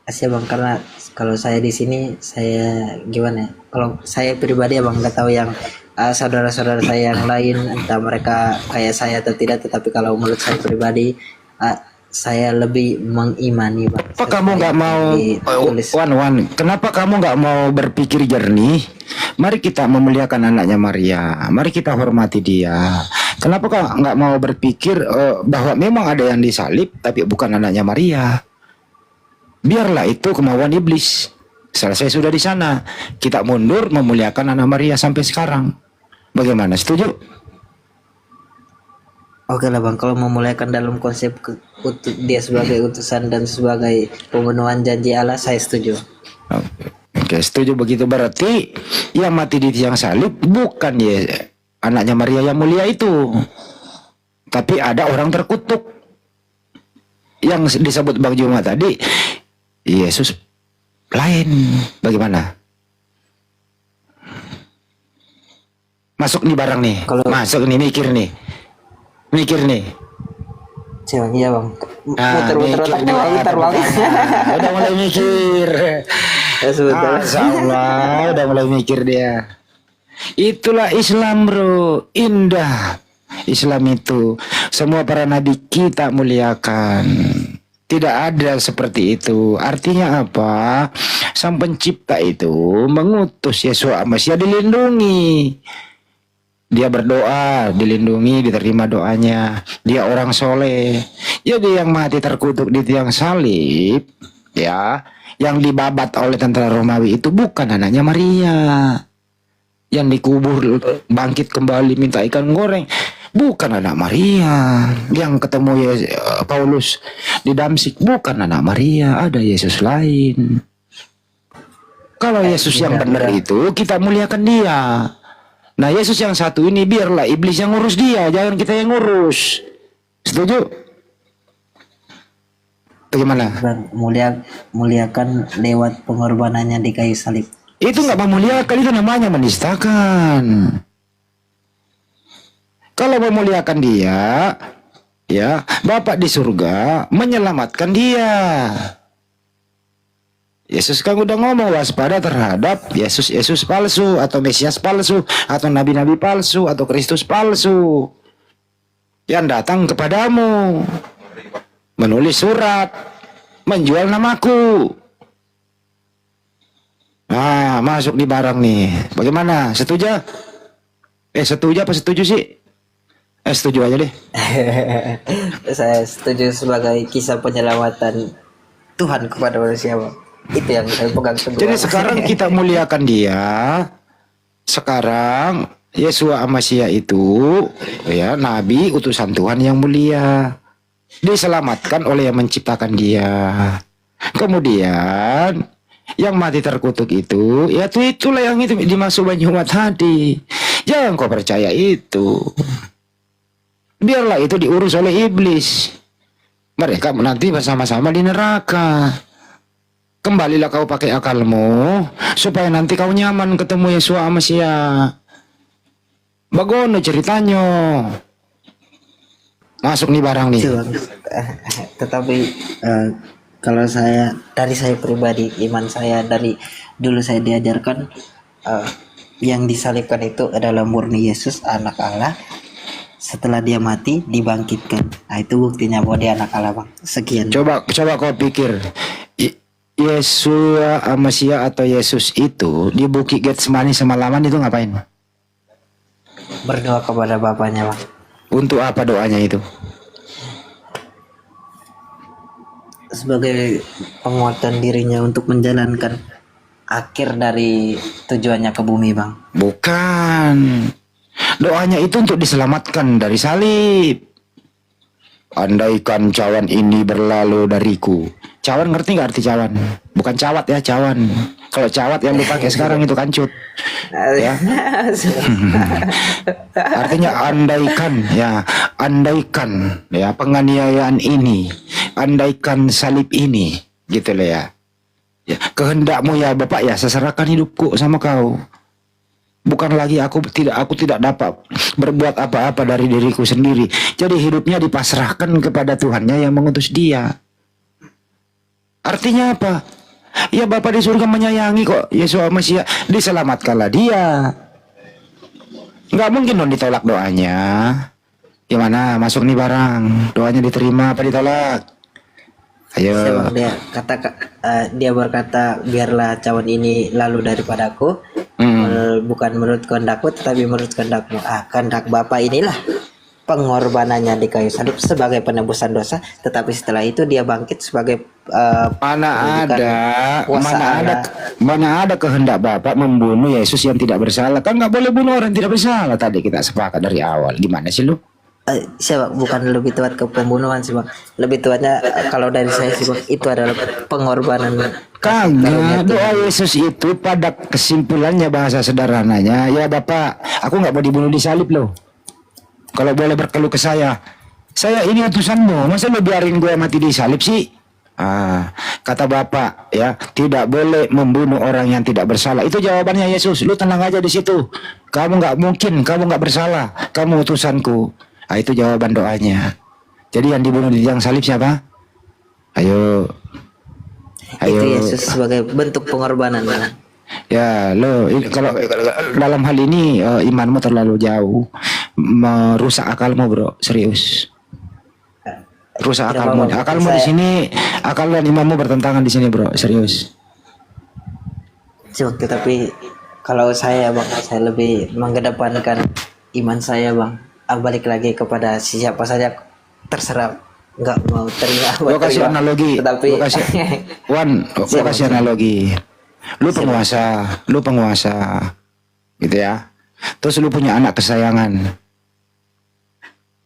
Asyik bang, karena kalau saya di sini saya gimana ya? Kalau saya pribadi ya bang, nggak tahu yang saudara-saudara saya yang lain entah mereka kayak saya atau tidak, tetapi kalau menurut saya pribadi saya lebih mengimani bang. Apa kamu nggak mau Wan, kenapa kamu nggak mau berpikir jernih? Mari kita memuliakan anaknya Maria, mari kita hormati dia. Kenapa kau nggak mau berpikir bahwa memang ada yang disalib tapi bukan anaknya Maria? Biarlah itu kemauan iblis. Selesai sudah di sana, kita mundur memuliakan anak Maria sampai sekarang. Bagaimana? Setuju? Oke lah bang, kalau memuliakan dalam konsep dia sebagai utusan dan sebagai pemenuhan janji Allah, saya setuju. Oke, setuju begitu. Berarti yang mati di tiang salib bukan ya anaknya Maria yang mulia itu, tapi ada orang terkutuk yang disebut Bang Juma tadi. Yesus lain. Bagaimana? Masuk nih barang nih. Masuk nih, mikir nih. Siapa iya bang? mikir Muter-muter otaknya bang, ntar bang. Udah mulai mikir. Ya, sebentar. Allah, udah mulai mikir dia. Itulah Islam bro, indah. Islam itu semua para nabi kita muliakan. Tidak ada seperti itu. Artinya apa? Sang pencipta itu mengutus Yesua Mesias dilindungi. Dia berdoa, dilindungi, diterima doanya. Dia orang soleh. Jadi yang mati terkutuk di tiang salib, ya, yang dibabat oleh tentara Romawi itu bukan anaknya Maria. Yang dikubur bangkit kembali minta ikan goreng, bukan anak Maria. Yang ketemu Paulus di Damsik, bukan anak Maria, ada Yesus lain. Kalau Yesus yang benar itu, kita muliakan dia. Nah, Yesus yang satu ini biarlah iblis yang ngurus dia, jangan kita yang ngurus. Setuju? Bagaimana? Bang, muliakan lewat pengorbanannya di kayu salib. Itu nggak memuliakan, itu namanya menistakan. Kalau memuliakan dia, ya, Bapak di surga menyelamatkan dia. Yesus kan udah ngomong waspada terhadap Yesus palsu atau Mesias palsu atau nabi-nabi palsu atau Kristus palsu yang datang kepadamu menulis surat menjual namaku. Nah, masuk di barang nih. Bagaimana? Setuju? Setuju apa setuju sih? Setuju aja deh. Saya setuju sebagai kisah penyelamatan Tuhan kepada manusia, Bang. Itu yang saya pegang teguh. Jadi sekarang kita muliakan dia. Sekarang Yesua Mesias itu, ya, nabi utusan Tuhan yang mulia. Diselamatkan oleh yang menciptakan dia. Kemudian yang mati terkutuk itu, ya itulah yang itu dimaksud Banyumat tadi. Jangan kau percaya itu. Biarlah itu diurus oleh iblis. Mereka nanti bersama-sama di neraka. Kembalilah kau pakai akalmu supaya nanti kau nyaman ketemu Yesua Mesias. Bagono ceritanya. Masuk nih barang nih. Tetapi kalau dari saya pribadi, iman saya dari dulu saya diajarkan yang disalibkan itu adalah murni Yesus anak Allah. Setelah dia mati dibangkitkan. Nah, itu buktinya bahwa dia anak Allah, Bang. Sekian. Coba kau pikir. Yesua Mesias atau Yesus itu di Bukit Getsemani semalaman itu ngapain? Berdoa kepada Bapaknya, Bang. Untuk apa doanya itu? Sebagai penguatan dirinya untuk menjalankan akhir dari tujuannya ke bumi, Bang. Bukan. Doanya itu untuk diselamatkan dari salib. Andaikan cawan ini berlalu dariku. Cawan ngerti nggak arti cawan? Bukan cawat ya, cawan. Kalau cawat yang dipakai sekarang itu kancut. Ya. Artinya andaikan ya penganiayaan ini, andaikan salib ini, gitu loh ya. Ya, kehendakmu ya Bapak ya, saya serahkan hidupku sama kau. Bukan lagi aku tidak dapat berbuat apa-apa dari diriku sendiri. Jadi hidupnya dipasrahkan kepada Tuhannya yang mengutus dia. Artinya apa? Ya Bapak di surga menyayangi kok Yesua Mesias, diselamatkanlah dia. Nggak mungkin dong ditolak doanya. Gimana? Masuk nih barang. Doanya diterima apa ditolak? Ayo. Dia berkata, biarlah cawan ini lalu daripadaku. Bukan menurut kehendakku tetapi menurut kehendakmu. Kehendak Bapa inilah pengorbanannya di kayu salib sebagai penebusan dosa, tetapi setelah itu dia bangkit sebagai mana ada kehendak Bapak membunuh Yesus yang tidak bersalah. Kan nggak boleh bunuh orang tidak bersalah, tadi kita sepakat dari awal. Gimana sih lu? Siapa bukan lebih tepat ke pembunuhan sih, Bang. Lebih tepatnya kalau dari saya sih, Bang, itu adalah pengorbanan. Kagak, doa Yesus itu pada kesimpulannya, bahasa sederhananya, ya Bapak, aku nggak mau dibunuh di salib loh. Kalau boleh berkeluh ke saya ini utusanmu, masa lu biarin gue mati di salib sih? Kata Bapak, ya, tidak boleh membunuh orang yang tidak bersalah. Itu jawabannya Yesus. Lu tenang aja di situ. Kamu nggak bersalah. Kamu utusanku. Itu jawaban doanya. Jadi yang dibunuh di tiang salib siapa? Ayo. Itu Yesus sebagai bentuk pengorbanan, Bang. Ya, kalau dalam hal ini imanmu terlalu jauh, merusak akalmu, bro, serius. rusak Tidak akalmu. apa-apa. Akalmu di Saya- sini, akal dan imanmu bertentangan di sini, bro. Serius. Cuk, tetapi kalau saya bang, saya lebih mengedepankan iman saya bang. Balik lagi kepada siapa saja terserah, nggak mau terima. Gua kasih terima. analogi. Tetapi Gua kasih gua Siap, kasih Bang. analogi. Lu penguasa, gitu ya. Terus lu punya anak kesayangan.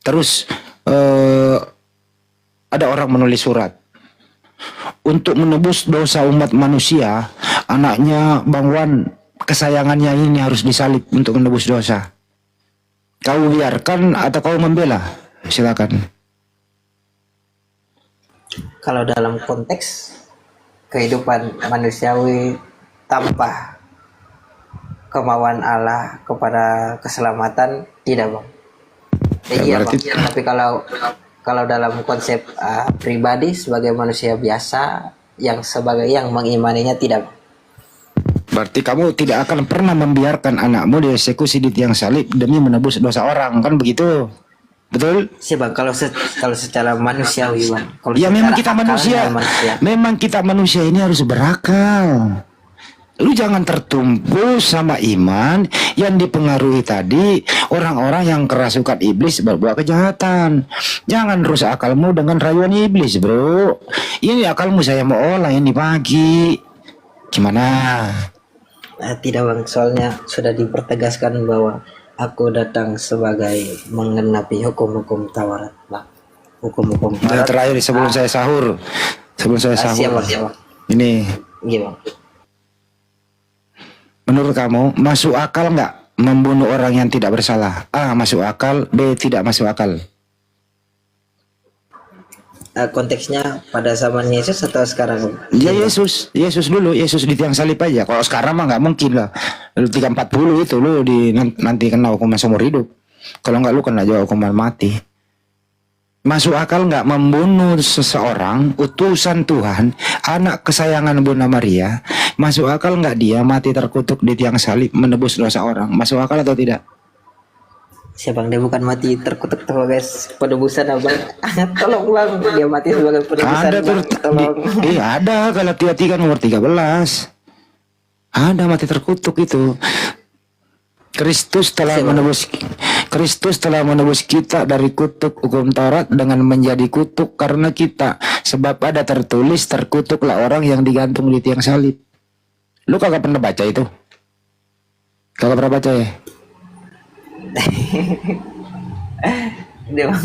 Terus ada orang menulis surat untuk menebus dosa umat manusia. Anaknya Bang Wan kesayangannya ini harus disalib untuk menebus dosa. Kau biarkan atau kau membela? Silakan. kalau dalam konteks kehidupan manusiawi tanpa kemauan Allah kepada keselamatan tidak bang. Ya, Iya berarti- bang. Tapi kalau dalam konsep pribadi sebagai manusia biasa yang mengimaninya tidak bang. Berarti kamu tidak akan pernah membiarkan anakmu dieksekusi di tiang salib demi menebus dosa orang, kan begitu? Betul? Sih bang, kalau secara manusiawi bang. Kalau Ya memang secara kita akalnya manusia. Memang kita manusia ini harus berakal. Lu jangan tertumpu sama iman yang dipengaruhi tadi orang-orang yang kerasukan iblis berbuat kejahatan. Jangan rusak akalmu dengan rayuan iblis, bro. Ini akalmu saya mau olah ini pagi. Gimana? Tidak bang, soalnya sudah dipertegaskan bahwa aku datang sebagai mengenapi hukum-hukum Taurat bang. Hukum-hukum Nah, Taurat. terakhir sebelum saya sahur. Sebelum saya Siap sahur. bang, siap bang. Ini, Iya bang. menurut kamu masuk akal nggak membunuh orang yang tidak bersalah? A, masuk akal. B, tidak masuk akal. Konteksnya pada zaman Yesus atau sekarang? Ya Yesus dulu, Yesus di tiang salib aja. Kalau sekarang mah nggak mungkin lah. Lu 340 itu lu nanti kena hukuman seumur hidup. Kalau nggak lu kena juga hukuman mati. Masuk akal nggak membunuh seseorang, utusan Tuhan, anak kesayangan Bunda Maria? Masuk akal nggak dia mati terkutuk di tiang salib menebus dosa orang? Masuk akal atau tidak? Siapa bang, dia bukan mati terkutuk sebagai penebusan abang. Tolong bang, dia mati sebagai penebusan. Ada tuh, Bang. Tolong. ada Galatia 3 nomor 13. Ada mati terkutuk itu. Kristus telah menebus kita dari kutuk hukum Taurat dengan menjadi kutuk karena kita. Sebab ada tertulis terkutuklah orang yang digantung di tiang salib. Lu kagak pernah baca itu? Kagak pernah baca ya? Dia bang.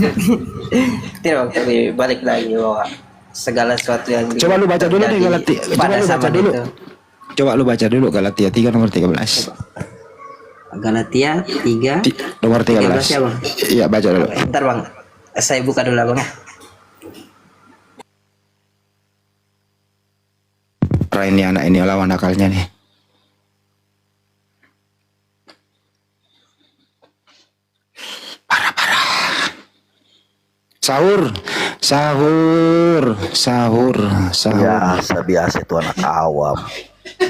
Tidak bang, tapi balik lagi bahwa segala sesuatu yang Coba lu baca dulu nih terjadi Galatia. Coba pada lu baca zaman dulu. itu. Coba lu baca dulu Galatia 3 nomor 13. Galatia 3 Nomor 13. 13 ya bang. Iya, baca dulu. Bentar bang, saya buka dulu bang ya. Ini anak ini lawan akalnya nih. Sahur. Biasa itu anak awam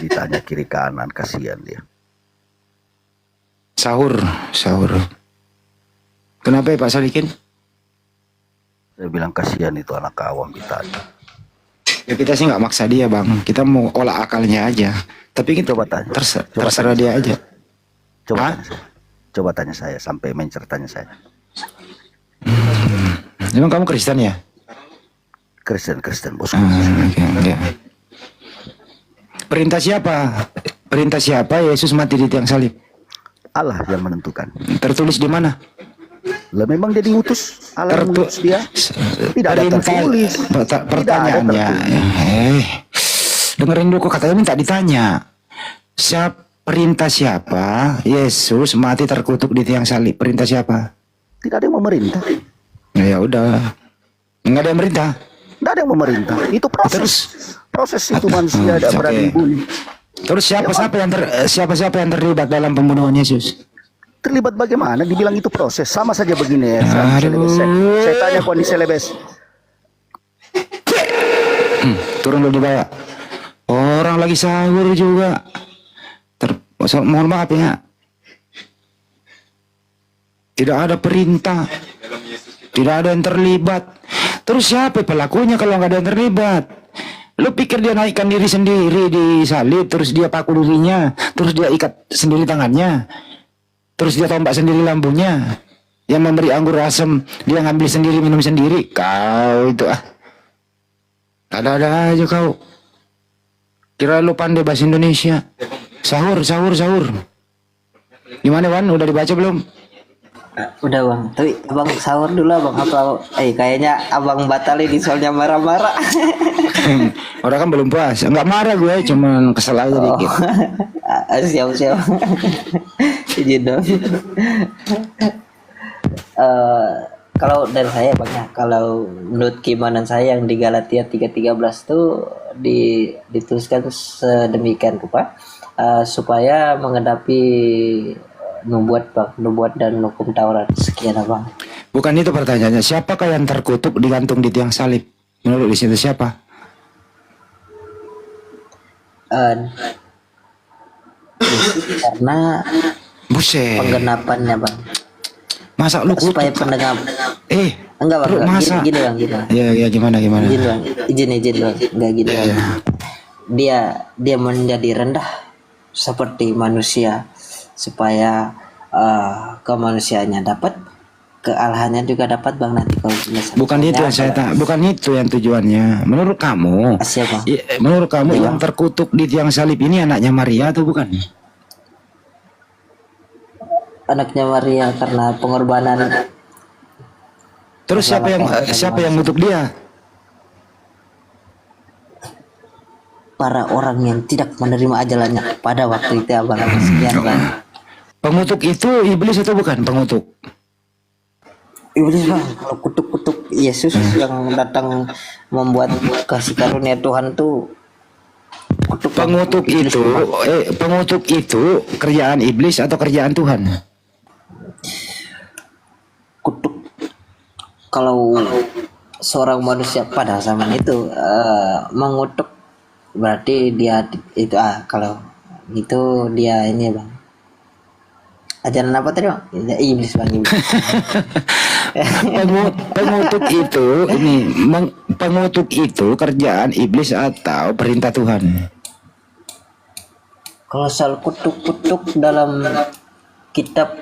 ditanya kiri kanan, kasihan dia. Sahur. Kenapa ya Pak Salikin? Saya bilang kasihan itu anak awam ditanya. Ya kita sih nggak maksa dia bang. Kita mau olah akalnya aja. Tapi kita Coba tanya. terserah dia aja. Coba Hah? tanya saya. Coba tanya saya sampai mencertanya saya. Emang kamu Kristen ya? Kristen bosku. Oke. Perintah siapa Yesus mati di tiang salib? Allah yang menentukan. Tertulis di mana? Lah memang dia diutus. Allah yang mengutus dia. Tidak ada Perintah- tertulis. Pertanyaannya, dengerin dulu, katanya minta ditanya. Perintah siapa Yesus mati terkutuk di tiang salib? Perintah siapa? Tidak ada yang memerintah. Ya udah, nggak ada yang merintah. Tidak ada yang memerintah. Itu proses. Terus? Proses itu manusia tidak Oke. berani dibunuh. Terus siapa yang terlibat dalam pembunuhan Yesus? Terlibat bagaimana? Dibilang itu proses. Sama saja begini ya. Aduh. Saya tanya kondisi Lebes. Turun dulu di bawah. Orang lagi sahur juga. Mohon maaf ya. Tidak ada perintah. Tidak ada yang terlibat. Terus siapa pelakunya kalau nggak ada yang terlibat? Lu pikir dia naikkan diri sendiri di salib, terus dia paku dirinya, terus dia ikat sendiri tangannya, terus dia tombak sendiri lambungnya, yang memberi anggur asam dia ngambil sendiri minum sendiri? Kau itu ada aja kau. Kira lu pandai bahasa Indonesia. Sahur. Gimana Wan? Udah dibaca belum? Udah bang, tapi abang sahur dulu abang apa? Kayaknya abang batalin di soalnya marah-marah. Orang kan belum puas. Enggak marah gue, cuman kesel aja dikit. Siap. Izin dong. Kalau dari saya bang ya, kalau menurut keimanan saya yang di Galatia 3:13 tuh dituliskan sedemikian rupa supaya menghadapi nubuat dan hukum Taurat. Sekian abang. Bukan itu pertanyaannya. Siapakah yang terkutuk digantung di tiang salib? Menurut di situ siapa? Karena Buset. penggenapannya bang. Masa lu kutuk? Supaya pendengar. Enggak bang. Lu masa? Gini bang. Ya gimana? Izin bang. Izin bang. Enggak gini bang. Dia menjadi rendah seperti manusia supaya kemanusiaannya dapat, kealahannya juga dapat bang nanti kalau bukan itu yang saya tak, bukan itu yang tujuannya. Menurut kamu, siapa? Menurut kamu yang terkutuk di tiang salib ini anaknya Maria atau bukan? Anaknya Maria karena pengorbanan. Terus siapa yang ngutuk dia? Para orang yang tidak menerima ajalannya pada waktu itu abang. Sekian bang. Pengutuk itu iblis atau bukan pengutuk? Iblis bang, kalau kutuk-kutuk Yesus yang datang membuat kasih karunia Tuhan tuh kutuk. Pengutuk itu kerjaan iblis atau kerjaan Tuhan? Kutuk. Kalau seorang manusia pada zaman itu mengutuk, berarti dia itu kalau itu dia ini bang. Ajaran apa tadi bang? Ya, iblis bang. Pengutuk itu kerjaan iblis atau perintah Tuhan? Kalau soal kutuk-kutuk dalam kitab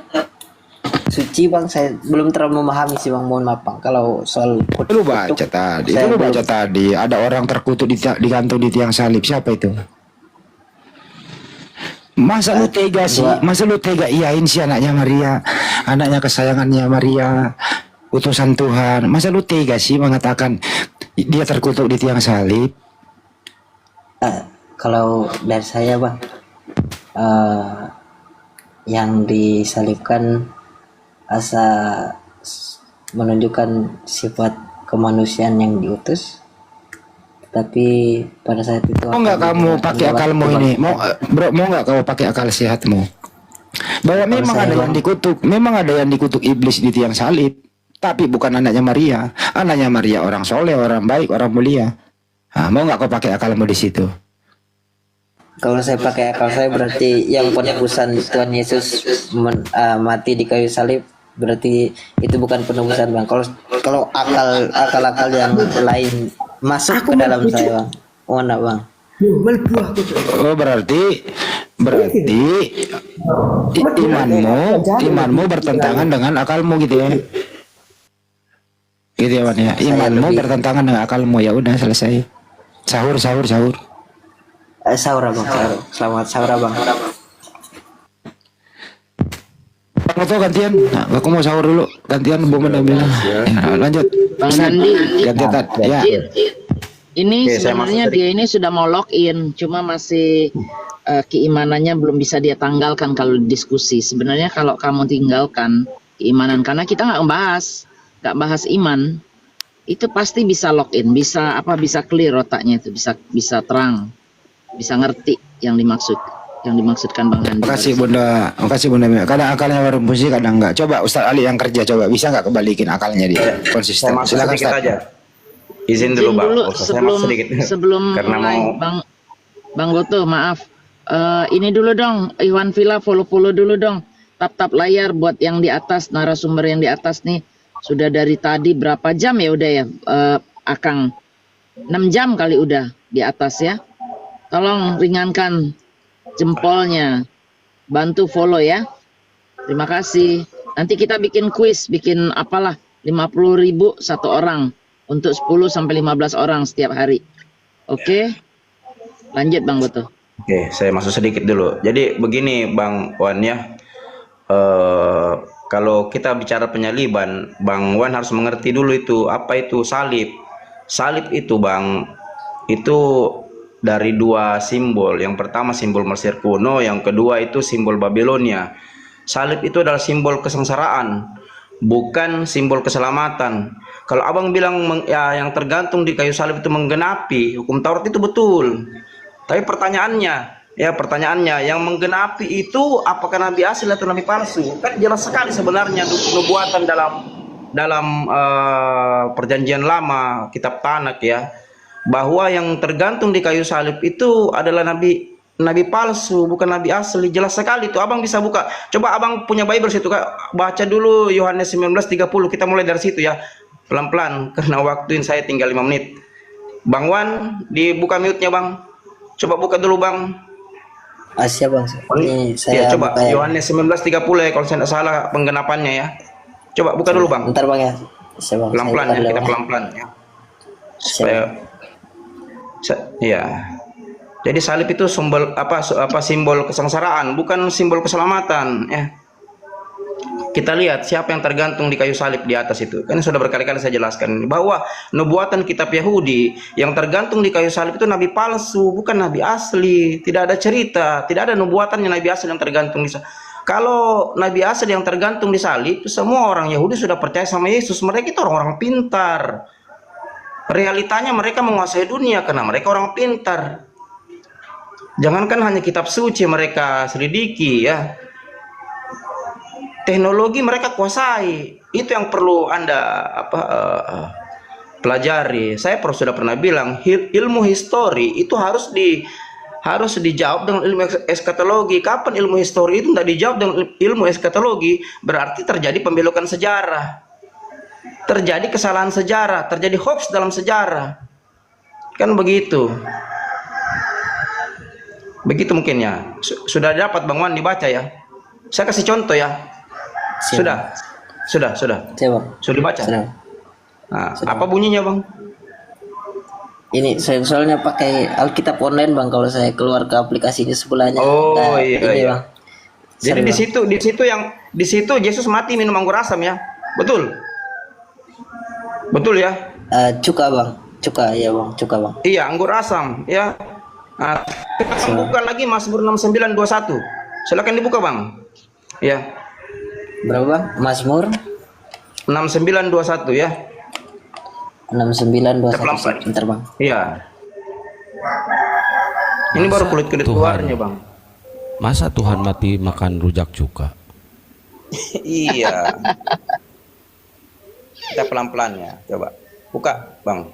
suci bang, saya belum terlalu memahami sih bang, mohon maaf bang. Kalau soal kutuk, Lu baca tadi ada orang terkutuk digantung di tiang salib. Siapa itu? Masa lu tega sih? Masa lu tega iyain si anaknya Maria, anaknya kesayangannya Maria, utusan Tuhan? Masa lu tega sih mengatakan dia terkutuk di tiang salib? Kalau dari saya bang, yang disalibkan asa menunjukkan sifat kemanusiaan yang diutus, tapi pada saat itu mau nggak kamu pakai akalmu ini? Mau nggak kamu pakai akal sehatmu? Bahwa memang ada yang dikutuk, memang ada yang dikutuk iblis di tiang salib, tapi bukan anaknya Maria. Anaknya Maria orang soleh, orang baik, orang mulia. Mau nggak kau pakai akalmu di situ? Kalau saya pakai akal saya, berarti yang penebusan Tuhan Yesus mati di kayu salib, berarti itu bukan penebusan bang. Kalau akal yang lain masuk ke dalam saya bang, mana bang? Oh berarti imanmu bertentangan dengan akalmu gitu ya? Gitu ya Wan ya? Imanmu bertentangan dengan akalmu, ya udah selesai. Sahur. Sahur abang, sahur. Selamat sahur abang. Atau gantian, aku mau sahur dulu. Gantian Bu Mendamina. Ya, lanjut. Bang Nandi. Gantian ya. Ini sebenarnya dia ini sudah mau login, cuma masih keimanannya belum bisa dia tanggalkan kalau diskusi. Sebenarnya kalau kamu tinggalkan keimanan, karena kita nggak bahas iman, itu pasti bisa login, bisa clear otaknya itu, bisa terang, bisa ngerti yang dimaksudkan Bang Nandi. Makasih Bunda Mia. Kadang akalnya baru fungsi, kadang enggak. Coba Ustaz Ali yang kerja, coba bisa nggak kebalikin akalnya dia konsisten? Silakan Ustaz. Izin dulu Bang. Sebelum karena mulai Bang Goto, maaf. Ini dulu dong, Iwan Villa follow dulu dong. Tap layar buat yang di atas, narasumber yang di atas nih. Sudah dari tadi berapa jam ya udah ya, Akang? 6 jam kali udah di atas ya. Tolong ringankan jempolnya. Bantu follow ya. Terima kasih. Nanti kita bikin kuis, bikin apalah 50.000 satu orang untuk 10 sampai 15 orang setiap hari. Oke? Lanjut Bang Boto. Oke, saya masuk sedikit dulu. Jadi begini Bang Wan ya. Kalau kita bicara penyaliban, Bang Wan harus mengerti dulu itu apa itu salib. Salib itu Bang, itu dari dua simbol. Yang pertama simbol Mesir kuno, yang kedua itu simbol Babilonia. Salib itu adalah simbol kesengsaraan, bukan simbol keselamatan. Kalau abang bilang ya, yang tergantung di kayu salib itu menggenapi hukum Taurat, itu betul. Tapi pertanyaannya yang menggenapi itu apakah nabi asli atau nabi palsu? Kan jelas sekali sebenarnya nubuatan dalam perjanjian lama, kitab Tanak ya, bahwa yang tergantung di kayu salib itu adalah nabi palsu, bukan nabi asli. Jelas sekali itu, abang bisa buka. Coba abang punya Bible situ, Kak. Baca dulu Yohanes 19:30. Kita mulai dari situ ya, pelan-pelan karena waktu saya tinggal 5 menit. Bang Wan, dibuka mute-nya Bang. Coba buka dulu Bang. Siap Bang. Ini saya Ya, coba buka ya. Yohanes 19:30 ya, kalau saya tidak salah penggenapannya ya. Coba buka dulu Bang. Bentar Bang ya. Siap Bang. Pelan-pelan ya, kita pelan-pelan ya. Supaya ya. Jadi salib itu simbol simbol kesengsaraan, bukan simbol keselamatan ya. Kita lihat siapa yang tergantung di kayu salib di atas itu. Kan sudah berkali-kali saya jelaskan bahwa nubuatan kitab Yahudi yang tergantung di kayu salib itu nabi palsu, bukan nabi asli. Tidak ada cerita, tidak ada nubuatannya nabi asli yang tergantung di salib. Kalau nabi asli yang tergantung di salib, semua orang Yahudi sudah percaya sama Yesus. Mereka itu orang-orang pintar. Realitanya mereka menguasai dunia karena mereka orang pintar. Jangankan hanya kitab suci mereka selidiki ya. Teknologi mereka kuasai. Itu yang perlu Anda pelajari. Saya sudah pernah bilang, ilmu histori itu harus dijawab dengan ilmu eskatologi. Kapan ilmu histori itu tidak dijawab dengan ilmu eskatologi, berarti terjadi pembelokan sejarah. Terjadi kesalahan sejarah, terjadi hoax dalam sejarah. Kan begitu. Begitu mungkin ya. Sudah dapat Bang Wan dibaca ya. Saya kasih contoh ya. Sudah. Siap Bang. Sudah dibaca. Sudah. Nah, apa bunyinya Bang? Ini saya soalnya pakai Alkitab online Bang, kalau saya keluar ke aplikasinya sebelahnya. Oh iya. Bang. Jadi di situ Yesus mati minum anggur asam ya. Betul. Betul ya? Cuka Bang. Cuka ya Bang, cuka Bang. Iya, anggur asam ya. Nah, kita buka lagi Mazmur 69:21. Silakan dibuka Bang. Ya. Berapa Bang? Mazmur 69:21 ya. 69:21. Bentar Bang. Iya. Ini baru kulit-kulit luarnya Bang. Masa Tuhan mati makan rujak cuka? Iya. Kita pelan-pelan ya. Coba buka Bang.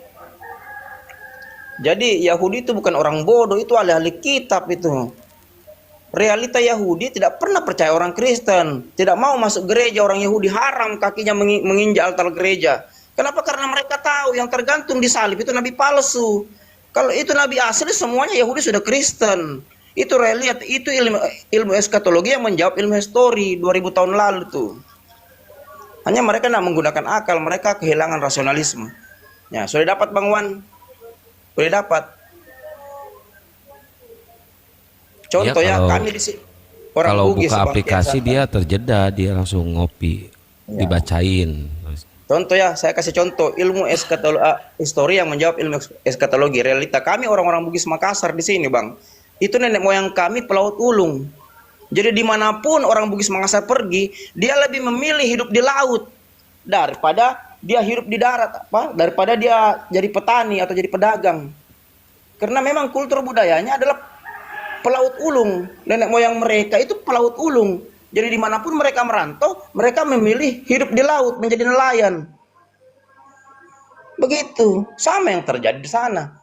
Jadi Yahudi itu bukan orang bodoh, itu ahli-ahli kitab itu. Realita Yahudi tidak pernah percaya orang Kristen, tidak mau masuk gereja. Orang Yahudi haram kakinya menginjak altar gereja. Kenapa? Karena mereka tahu yang tergantung di salib itu nabi palsu. Kalau itu nabi asli, semuanya Yahudi sudah Kristen. Itu realita, itu ilmu eskatologi yang menjawab ilmu histori 2000 tahun lalu tuh. Hanya mereka tidak menggunakan akal, mereka kehilangan rasionalisme. Ya, sudah dapat Bang Wan? Sudah dapat. Contoh ya, kami di sini orang kalau Bugis buka aplikasi biasa. dia terjeda, dia langsung ngopi, dibacain. Contoh ya, saya kasih contoh ilmu histori yang menjawab ilmu eskatologi. Realita kami orang-orang Bugis Makassar di sini Bang, itu nenek moyang kami pelaut ulung. Jadi dimanapun orang Bugis Makassar pergi, dia lebih memilih hidup di laut daripada dia hidup di darat, daripada dia jadi petani atau jadi pedagang. Karena memang kultur budayanya adalah pelaut ulung. Nenek moyang mereka itu pelaut ulung. Jadi dimanapun mereka merantau, mereka memilih hidup di laut, menjadi nelayan. Begitu, sama yang terjadi di sana,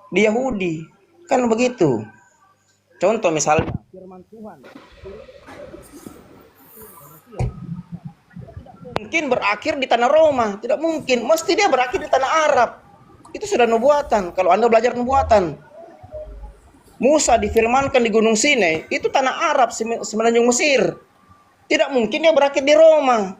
di Yahudi, kan begitu. Contoh misalnya, firman Tuhan. mungkin berakhir di tanah Roma, tidak mungkin. Mesti dia berakhir di tanah Arab. Itu sudah nubuatan. Kalau Anda belajar nubuatan, Musa difirmankan di Gunung Sinai, itu tanah Arab semenanjung Mesir. Tidak mungkin dia berakhir di Roma.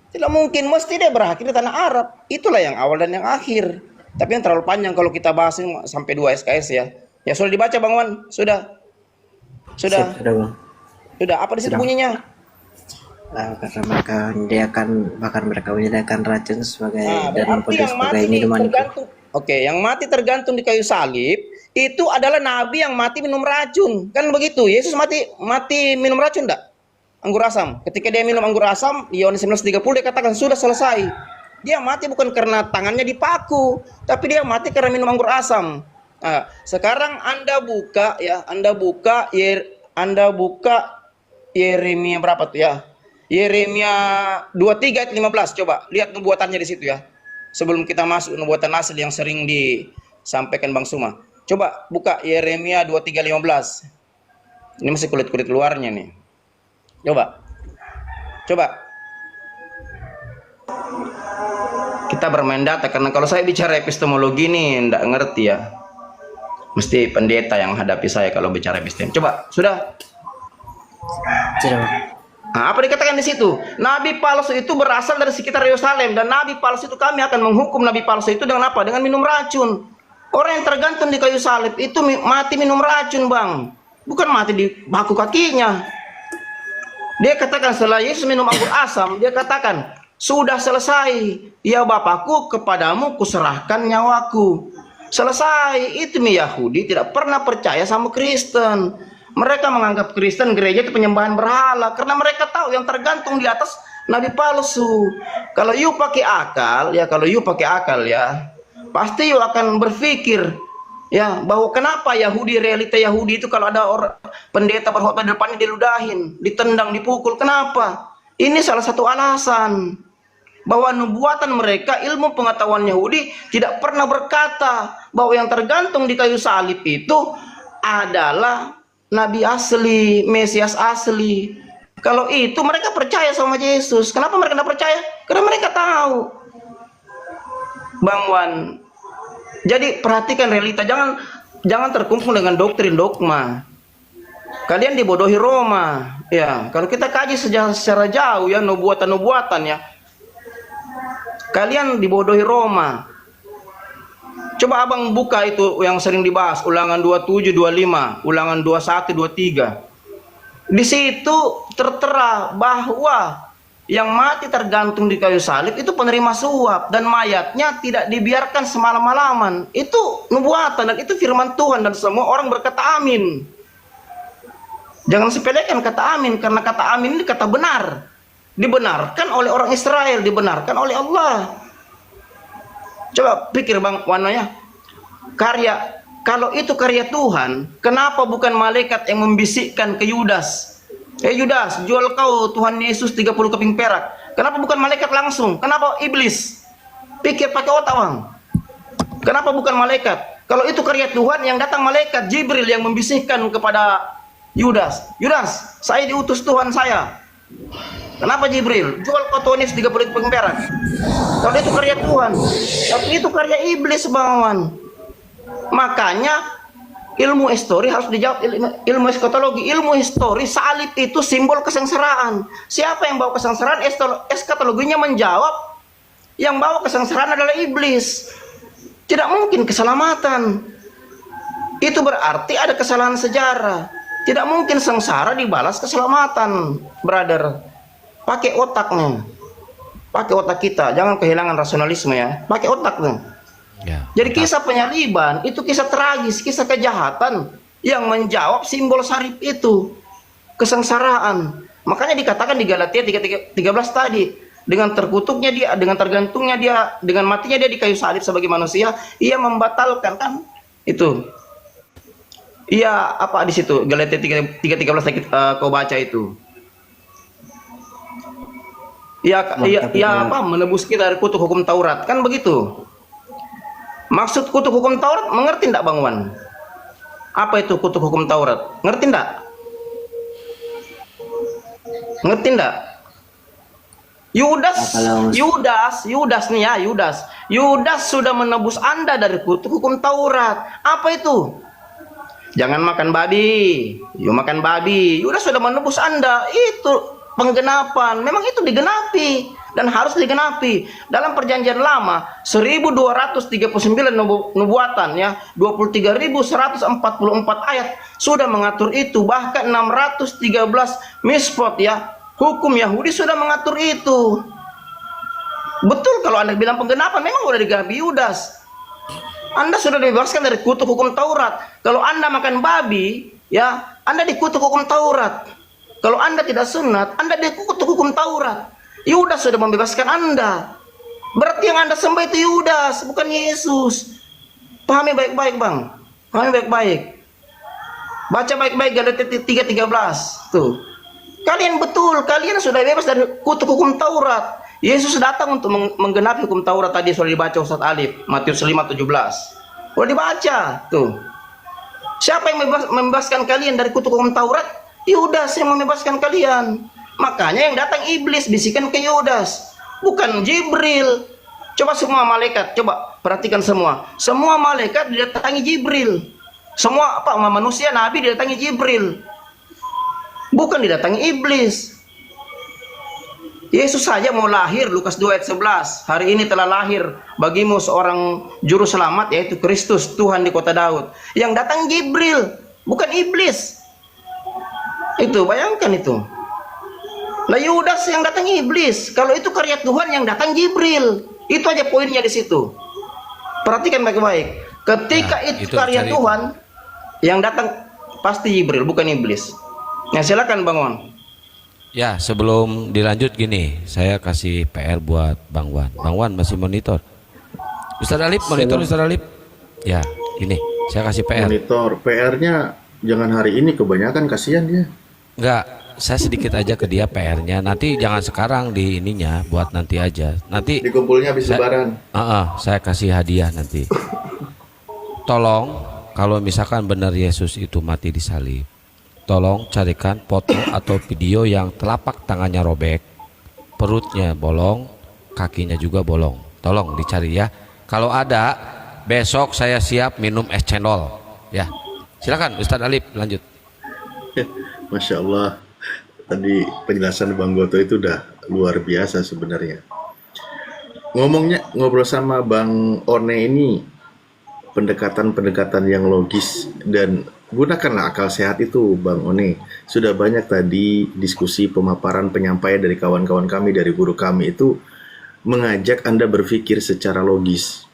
Tidak mungkin, mesti dia berakhir di tanah Arab. Itulah yang awal dan yang akhir. Tapi yang terlalu panjang kalau kita bahas ini sampai 2 SKS ya. Ya sudah dibaca Bang Wan? Sudah. Sudah. Sudah Bang. Sudah. Apa di situ bunyinya? Karena mereka menyediakan racun sebagai dan berarti yang mati tergantung. Oke, yang mati tergantung di kayu salib itu adalah nabi yang mati minum racun. Kan begitu. Yesus mati minum racun enggak? Anggur asam. Ketika dia minum anggur asam, Yohanes 19:30 dia katakan sudah selesai. Dia mati bukan karena tangannya dipaku, tapi dia mati karena minum anggur asam. Nah, sekarang Anda buka ya, Anda buka Yeremia berapa tuh ya? Yeremia 23 ayat 15, coba lihat nubuatannya di situ ya. Sebelum kita masuk nubuatan asli yang sering disampaikan Bang Suma. Coba buka Yeremia 23:15. Ini masih kulit-kulit luarnya nih. Coba. Kita bermain data karena kalau saya bicara epistemologi nih enggak ngerti ya. Mesti pendeta yang hadapi saya kalau bicara epistem. Coba, sudah? Nah, apa dikatakan di situ? Nabi palsu itu berasal dari sekitar Yerusalem dan nabi palsu itu kami akan menghukum nabi palsu itu dengan apa? Dengan minum racun. Orang yang tergantung di kayu salib itu mati minum racun, Bang. Bukan mati di baku kakinya. Dia katakan setelah Yesus minum anggur asam, dia katakan, "Sudah selesai. Ya Bapakku, kepadamu kuserahkan nyawaku." Selesai. Itu Yahudi tidak pernah percaya sama Kristen. Mereka menganggap Kristen gereja itu penyembahan berhala karena mereka tahu yang tergantung di atas nabi palsu. Kalau you pakai akal ya, pasti you akan berpikir ya bahwa kenapa realita Yahudi itu kalau ada orang pendeta berkhotbah di depannya diludahin, ditendang, dipukul. Kenapa? Ini salah satu alasan bahwa nubuatan mereka, ilmu pengetahuan Yahudi tidak pernah berkata bahwa yang tergantung di kayu salib itu adalah nabi asli, Mesias asli. Kalau itu mereka percaya sama Yesus. Kenapa mereka tidak percaya? Karena mereka tahu. Bang Wan. Jadi perhatikan realita, jangan terkumpul dengan doktrin dogma. Kalian dibodohi Roma. Ya, kalau kita kaji secara jauh ya nubuatan ya. Kalian dibodohi Roma. Coba abang buka itu yang sering dibahas, Ulangan 27, 25, Ulangan 21, 23. Di situ tertera bahwa yang mati tergantung di kayu salib itu penerima suap dan mayatnya tidak dibiarkan semalam-malaman. Itu nubuatan dan itu firman Tuhan dan semua orang berkata amin. Jangan sepelekan kata amin karena kata amin ini kata benar. Dibenarkan oleh orang Israel, dibenarkan oleh Allah. Coba pikir Bang Wananya, kalau itu karya Tuhan, kenapa bukan malaikat yang membisikkan ke Yudas? Yudas, jual kau Tuhan Yesus 30 keping perak. Kenapa bukan malaikat langsung? Kenapa iblis? Pikir pakai otak Bang. Kenapa bukan malaikat? Kalau itu karya Tuhan, yang datang malaikat Jibril yang membisikkan kepada Yudas. Yudas, saya diutus Tuhan saya. Kenapa Jibril? Jual kau Tuhan Yesus 30 keping perak. Kalau itu karya Tuhan, tapi itu karya iblis Bang Wan. Makanya ilmu histori harus dijawab, ilmu eskatologi, ilmu histori salib itu simbol kesengsaraan. Siapa yang bawa kesengsaraan? Eskatologinya menjawab yang bawa kesengsaraan adalah iblis. Tidak mungkin keselamatan. Itu berarti ada kesalahan sejarah. Tidak mungkin sengsara dibalas keselamatan, brother. Pakai otaknya. Pakai otak kita, jangan kehilangan rasionalisme ya. Pakai otaknya. Ya, jadi kisah penyaliban itu kisah tragis, kisah kejahatan yang menjawab simbol salib itu, kesengsaraan. Makanya dikatakan di Galatia 3:13 tadi, dengan terkutuknya dia, dengan tergantungnya dia, dengan matinya dia di kayu salib sebagai manusia, ia membatalkan kan itu. Iya, apa di situ Galatia 3:13 kau baca itu. Ya apa menebus kita dari kutuk hukum Taurat kan begitu. Maksud kutuk hukum Taurat mengerti enggak Bang Wan? Apa itu kutuk hukum Taurat? Ngerti enggak? Ngerti enggak? Yudas nih ya, Yudas sudah menebus Anda dari kutuk hukum Taurat. Apa itu? Jangan makan babi. Yuk makan babi. Yudas sudah menebus Anda. Itu penggenapan. Memang itu digenapi dan harus digenapi. Dalam perjanjian lama 1239 nubuatan ya, 23.144 ayat sudah mengatur itu. Bahkan 613 misfot ya, hukum Yahudi sudah mengatur itu. Betul kalau Anda bilang penggenapan, memang sudah digenapi Yudas. Anda sudah dibebaskan dari kutuk hukum Taurat. Kalau Anda makan babi, ya, Anda dikutuk hukum Taurat. Kalau Anda tidak sunat, Anda dikutuk hukum Taurat. Yudas sudah membebaskan Anda. Berarti yang Anda sembah itu Yudas, bukan Yesus. Pahami baik-baik, Bang. Pahami baik-baik. Baca baik-baik Galatia 3:13. Tuh. Kalian betul, kalian sudah bebas dari kutuk hukum Taurat. Yesus datang untuk menggenapi hukum Taurat, tadi sudah dibaca Ustaz Alif, Matius 5:17. Sudah dibaca, tuh. Siapa yang membebaskan kalian dari kutuk hukum Taurat? Yudas yang membebaskan kalian. Makanya yang datang iblis bisikan ke Yudas, bukan Jibril. Coba semua malaikat, coba perhatikan semua. Semua malaikat didatangi Jibril. Semua manusia nabi didatangi Jibril. Bukan didatangi iblis. Yesus saja mau lahir, Lukas 2 ayat 11. Hari ini telah lahir bagimu seorang juru selamat, yaitu Kristus, Tuhan di kota Daud. Yang datang Jibril, bukan iblis. Itu, bayangkan itu. Lah Yudas yang datang iblis. Kalau itu karya Tuhan, yang datang Jibril. Itu aja poinnya di situ. Perhatikan baik-baik. Ketika itu karya Tuhan, yang datang pasti Jibril, bukan iblis. Nah, silakan Bang Wan. Ya, sebelum dilanjut gini, saya kasih PR buat Bang Wan. Bang Wan masih monitor. Ustaz Alif, monitor Ustaz Alif. Ya, ini saya kasih PR. Monitor, PR-nya jangan hari ini, kebanyakan, kasihan dia. Enggak, saya sedikit aja ke dia PR-nya. Nanti jangan sekarang di ininya, buat nanti aja. Nanti dikumpulnya habis lebaran. Saya kasih hadiah nanti. Tolong, kalau misalkan benar Yesus itu mati di salib, tolong carikan foto atau video yang telapak tangannya robek, perutnya bolong, kakinya juga bolong. Tolong dicari ya. Kalau ada, besok saya siap minum es cendol. Ya, silakan Ustadz Alif lanjut. Masya Allah, tadi penjelasan Bang Goto itu udah luar biasa sebenarnya. Ngobrol sama Bang One ini pendekatan-pendekatan yang logis, dan gunakanlah akal sehat itu Bang One. Sudah banyak tadi diskusi, pemaparan, penyampaian dari kawan-kawan kami, dari guru kami itu mengajak Anda berpikir secara logis.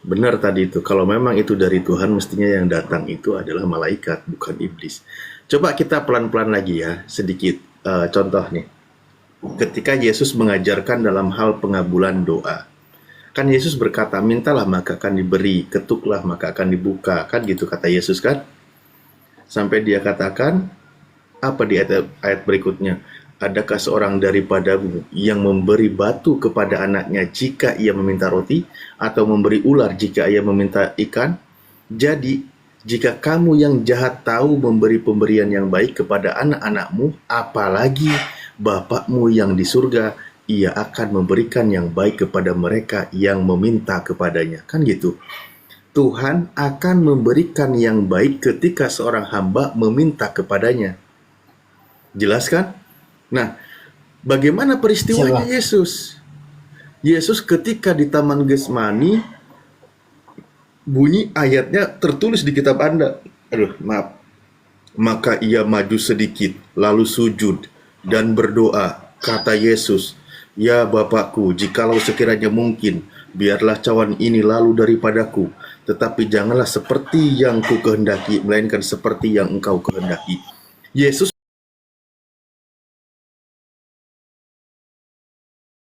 Benar tadi itu, kalau memang itu dari Tuhan, mestinya yang datang itu adalah malaikat, bukan iblis. Coba kita pelan-pelan lagi ya, sedikit contoh nih. Ketika Yesus mengajarkan dalam hal pengabulan doa, kan Yesus berkata, mintalah maka akan diberi, ketuklah maka akan dibuka, kan gitu kata Yesus kan? Sampai dia katakan, apa di ayat berikutnya? Adakah seorang daripadamu yang memberi batu kepada anaknya jika ia meminta roti, atau memberi ular jika ia meminta ikan? Jadi, jika kamu yang jahat tahu memberi pemberian yang baik kepada anak-anakmu, apalagi Bapakmu yang di surga, ia akan memberikan yang baik kepada mereka yang meminta kepadanya. Kan gitu. Tuhan akan memberikan yang baik ketika seorang hamba meminta kepadanya. Jelas kan? Nah, bagaimana peristiwanya Yesus? Yesus ketika di Taman Getsemani, bunyi ayatnya tertulis di kitab Anda. Maaf. Maka ia maju sedikit, lalu sujud dan berdoa. Kata Yesus, ya Bapakku, jikalau sekiranya mungkin, biarlah cawan ini lalu daripadaku. Tetapi janganlah seperti yang ku kehendaki, melainkan seperti yang engkau kehendaki. Yesus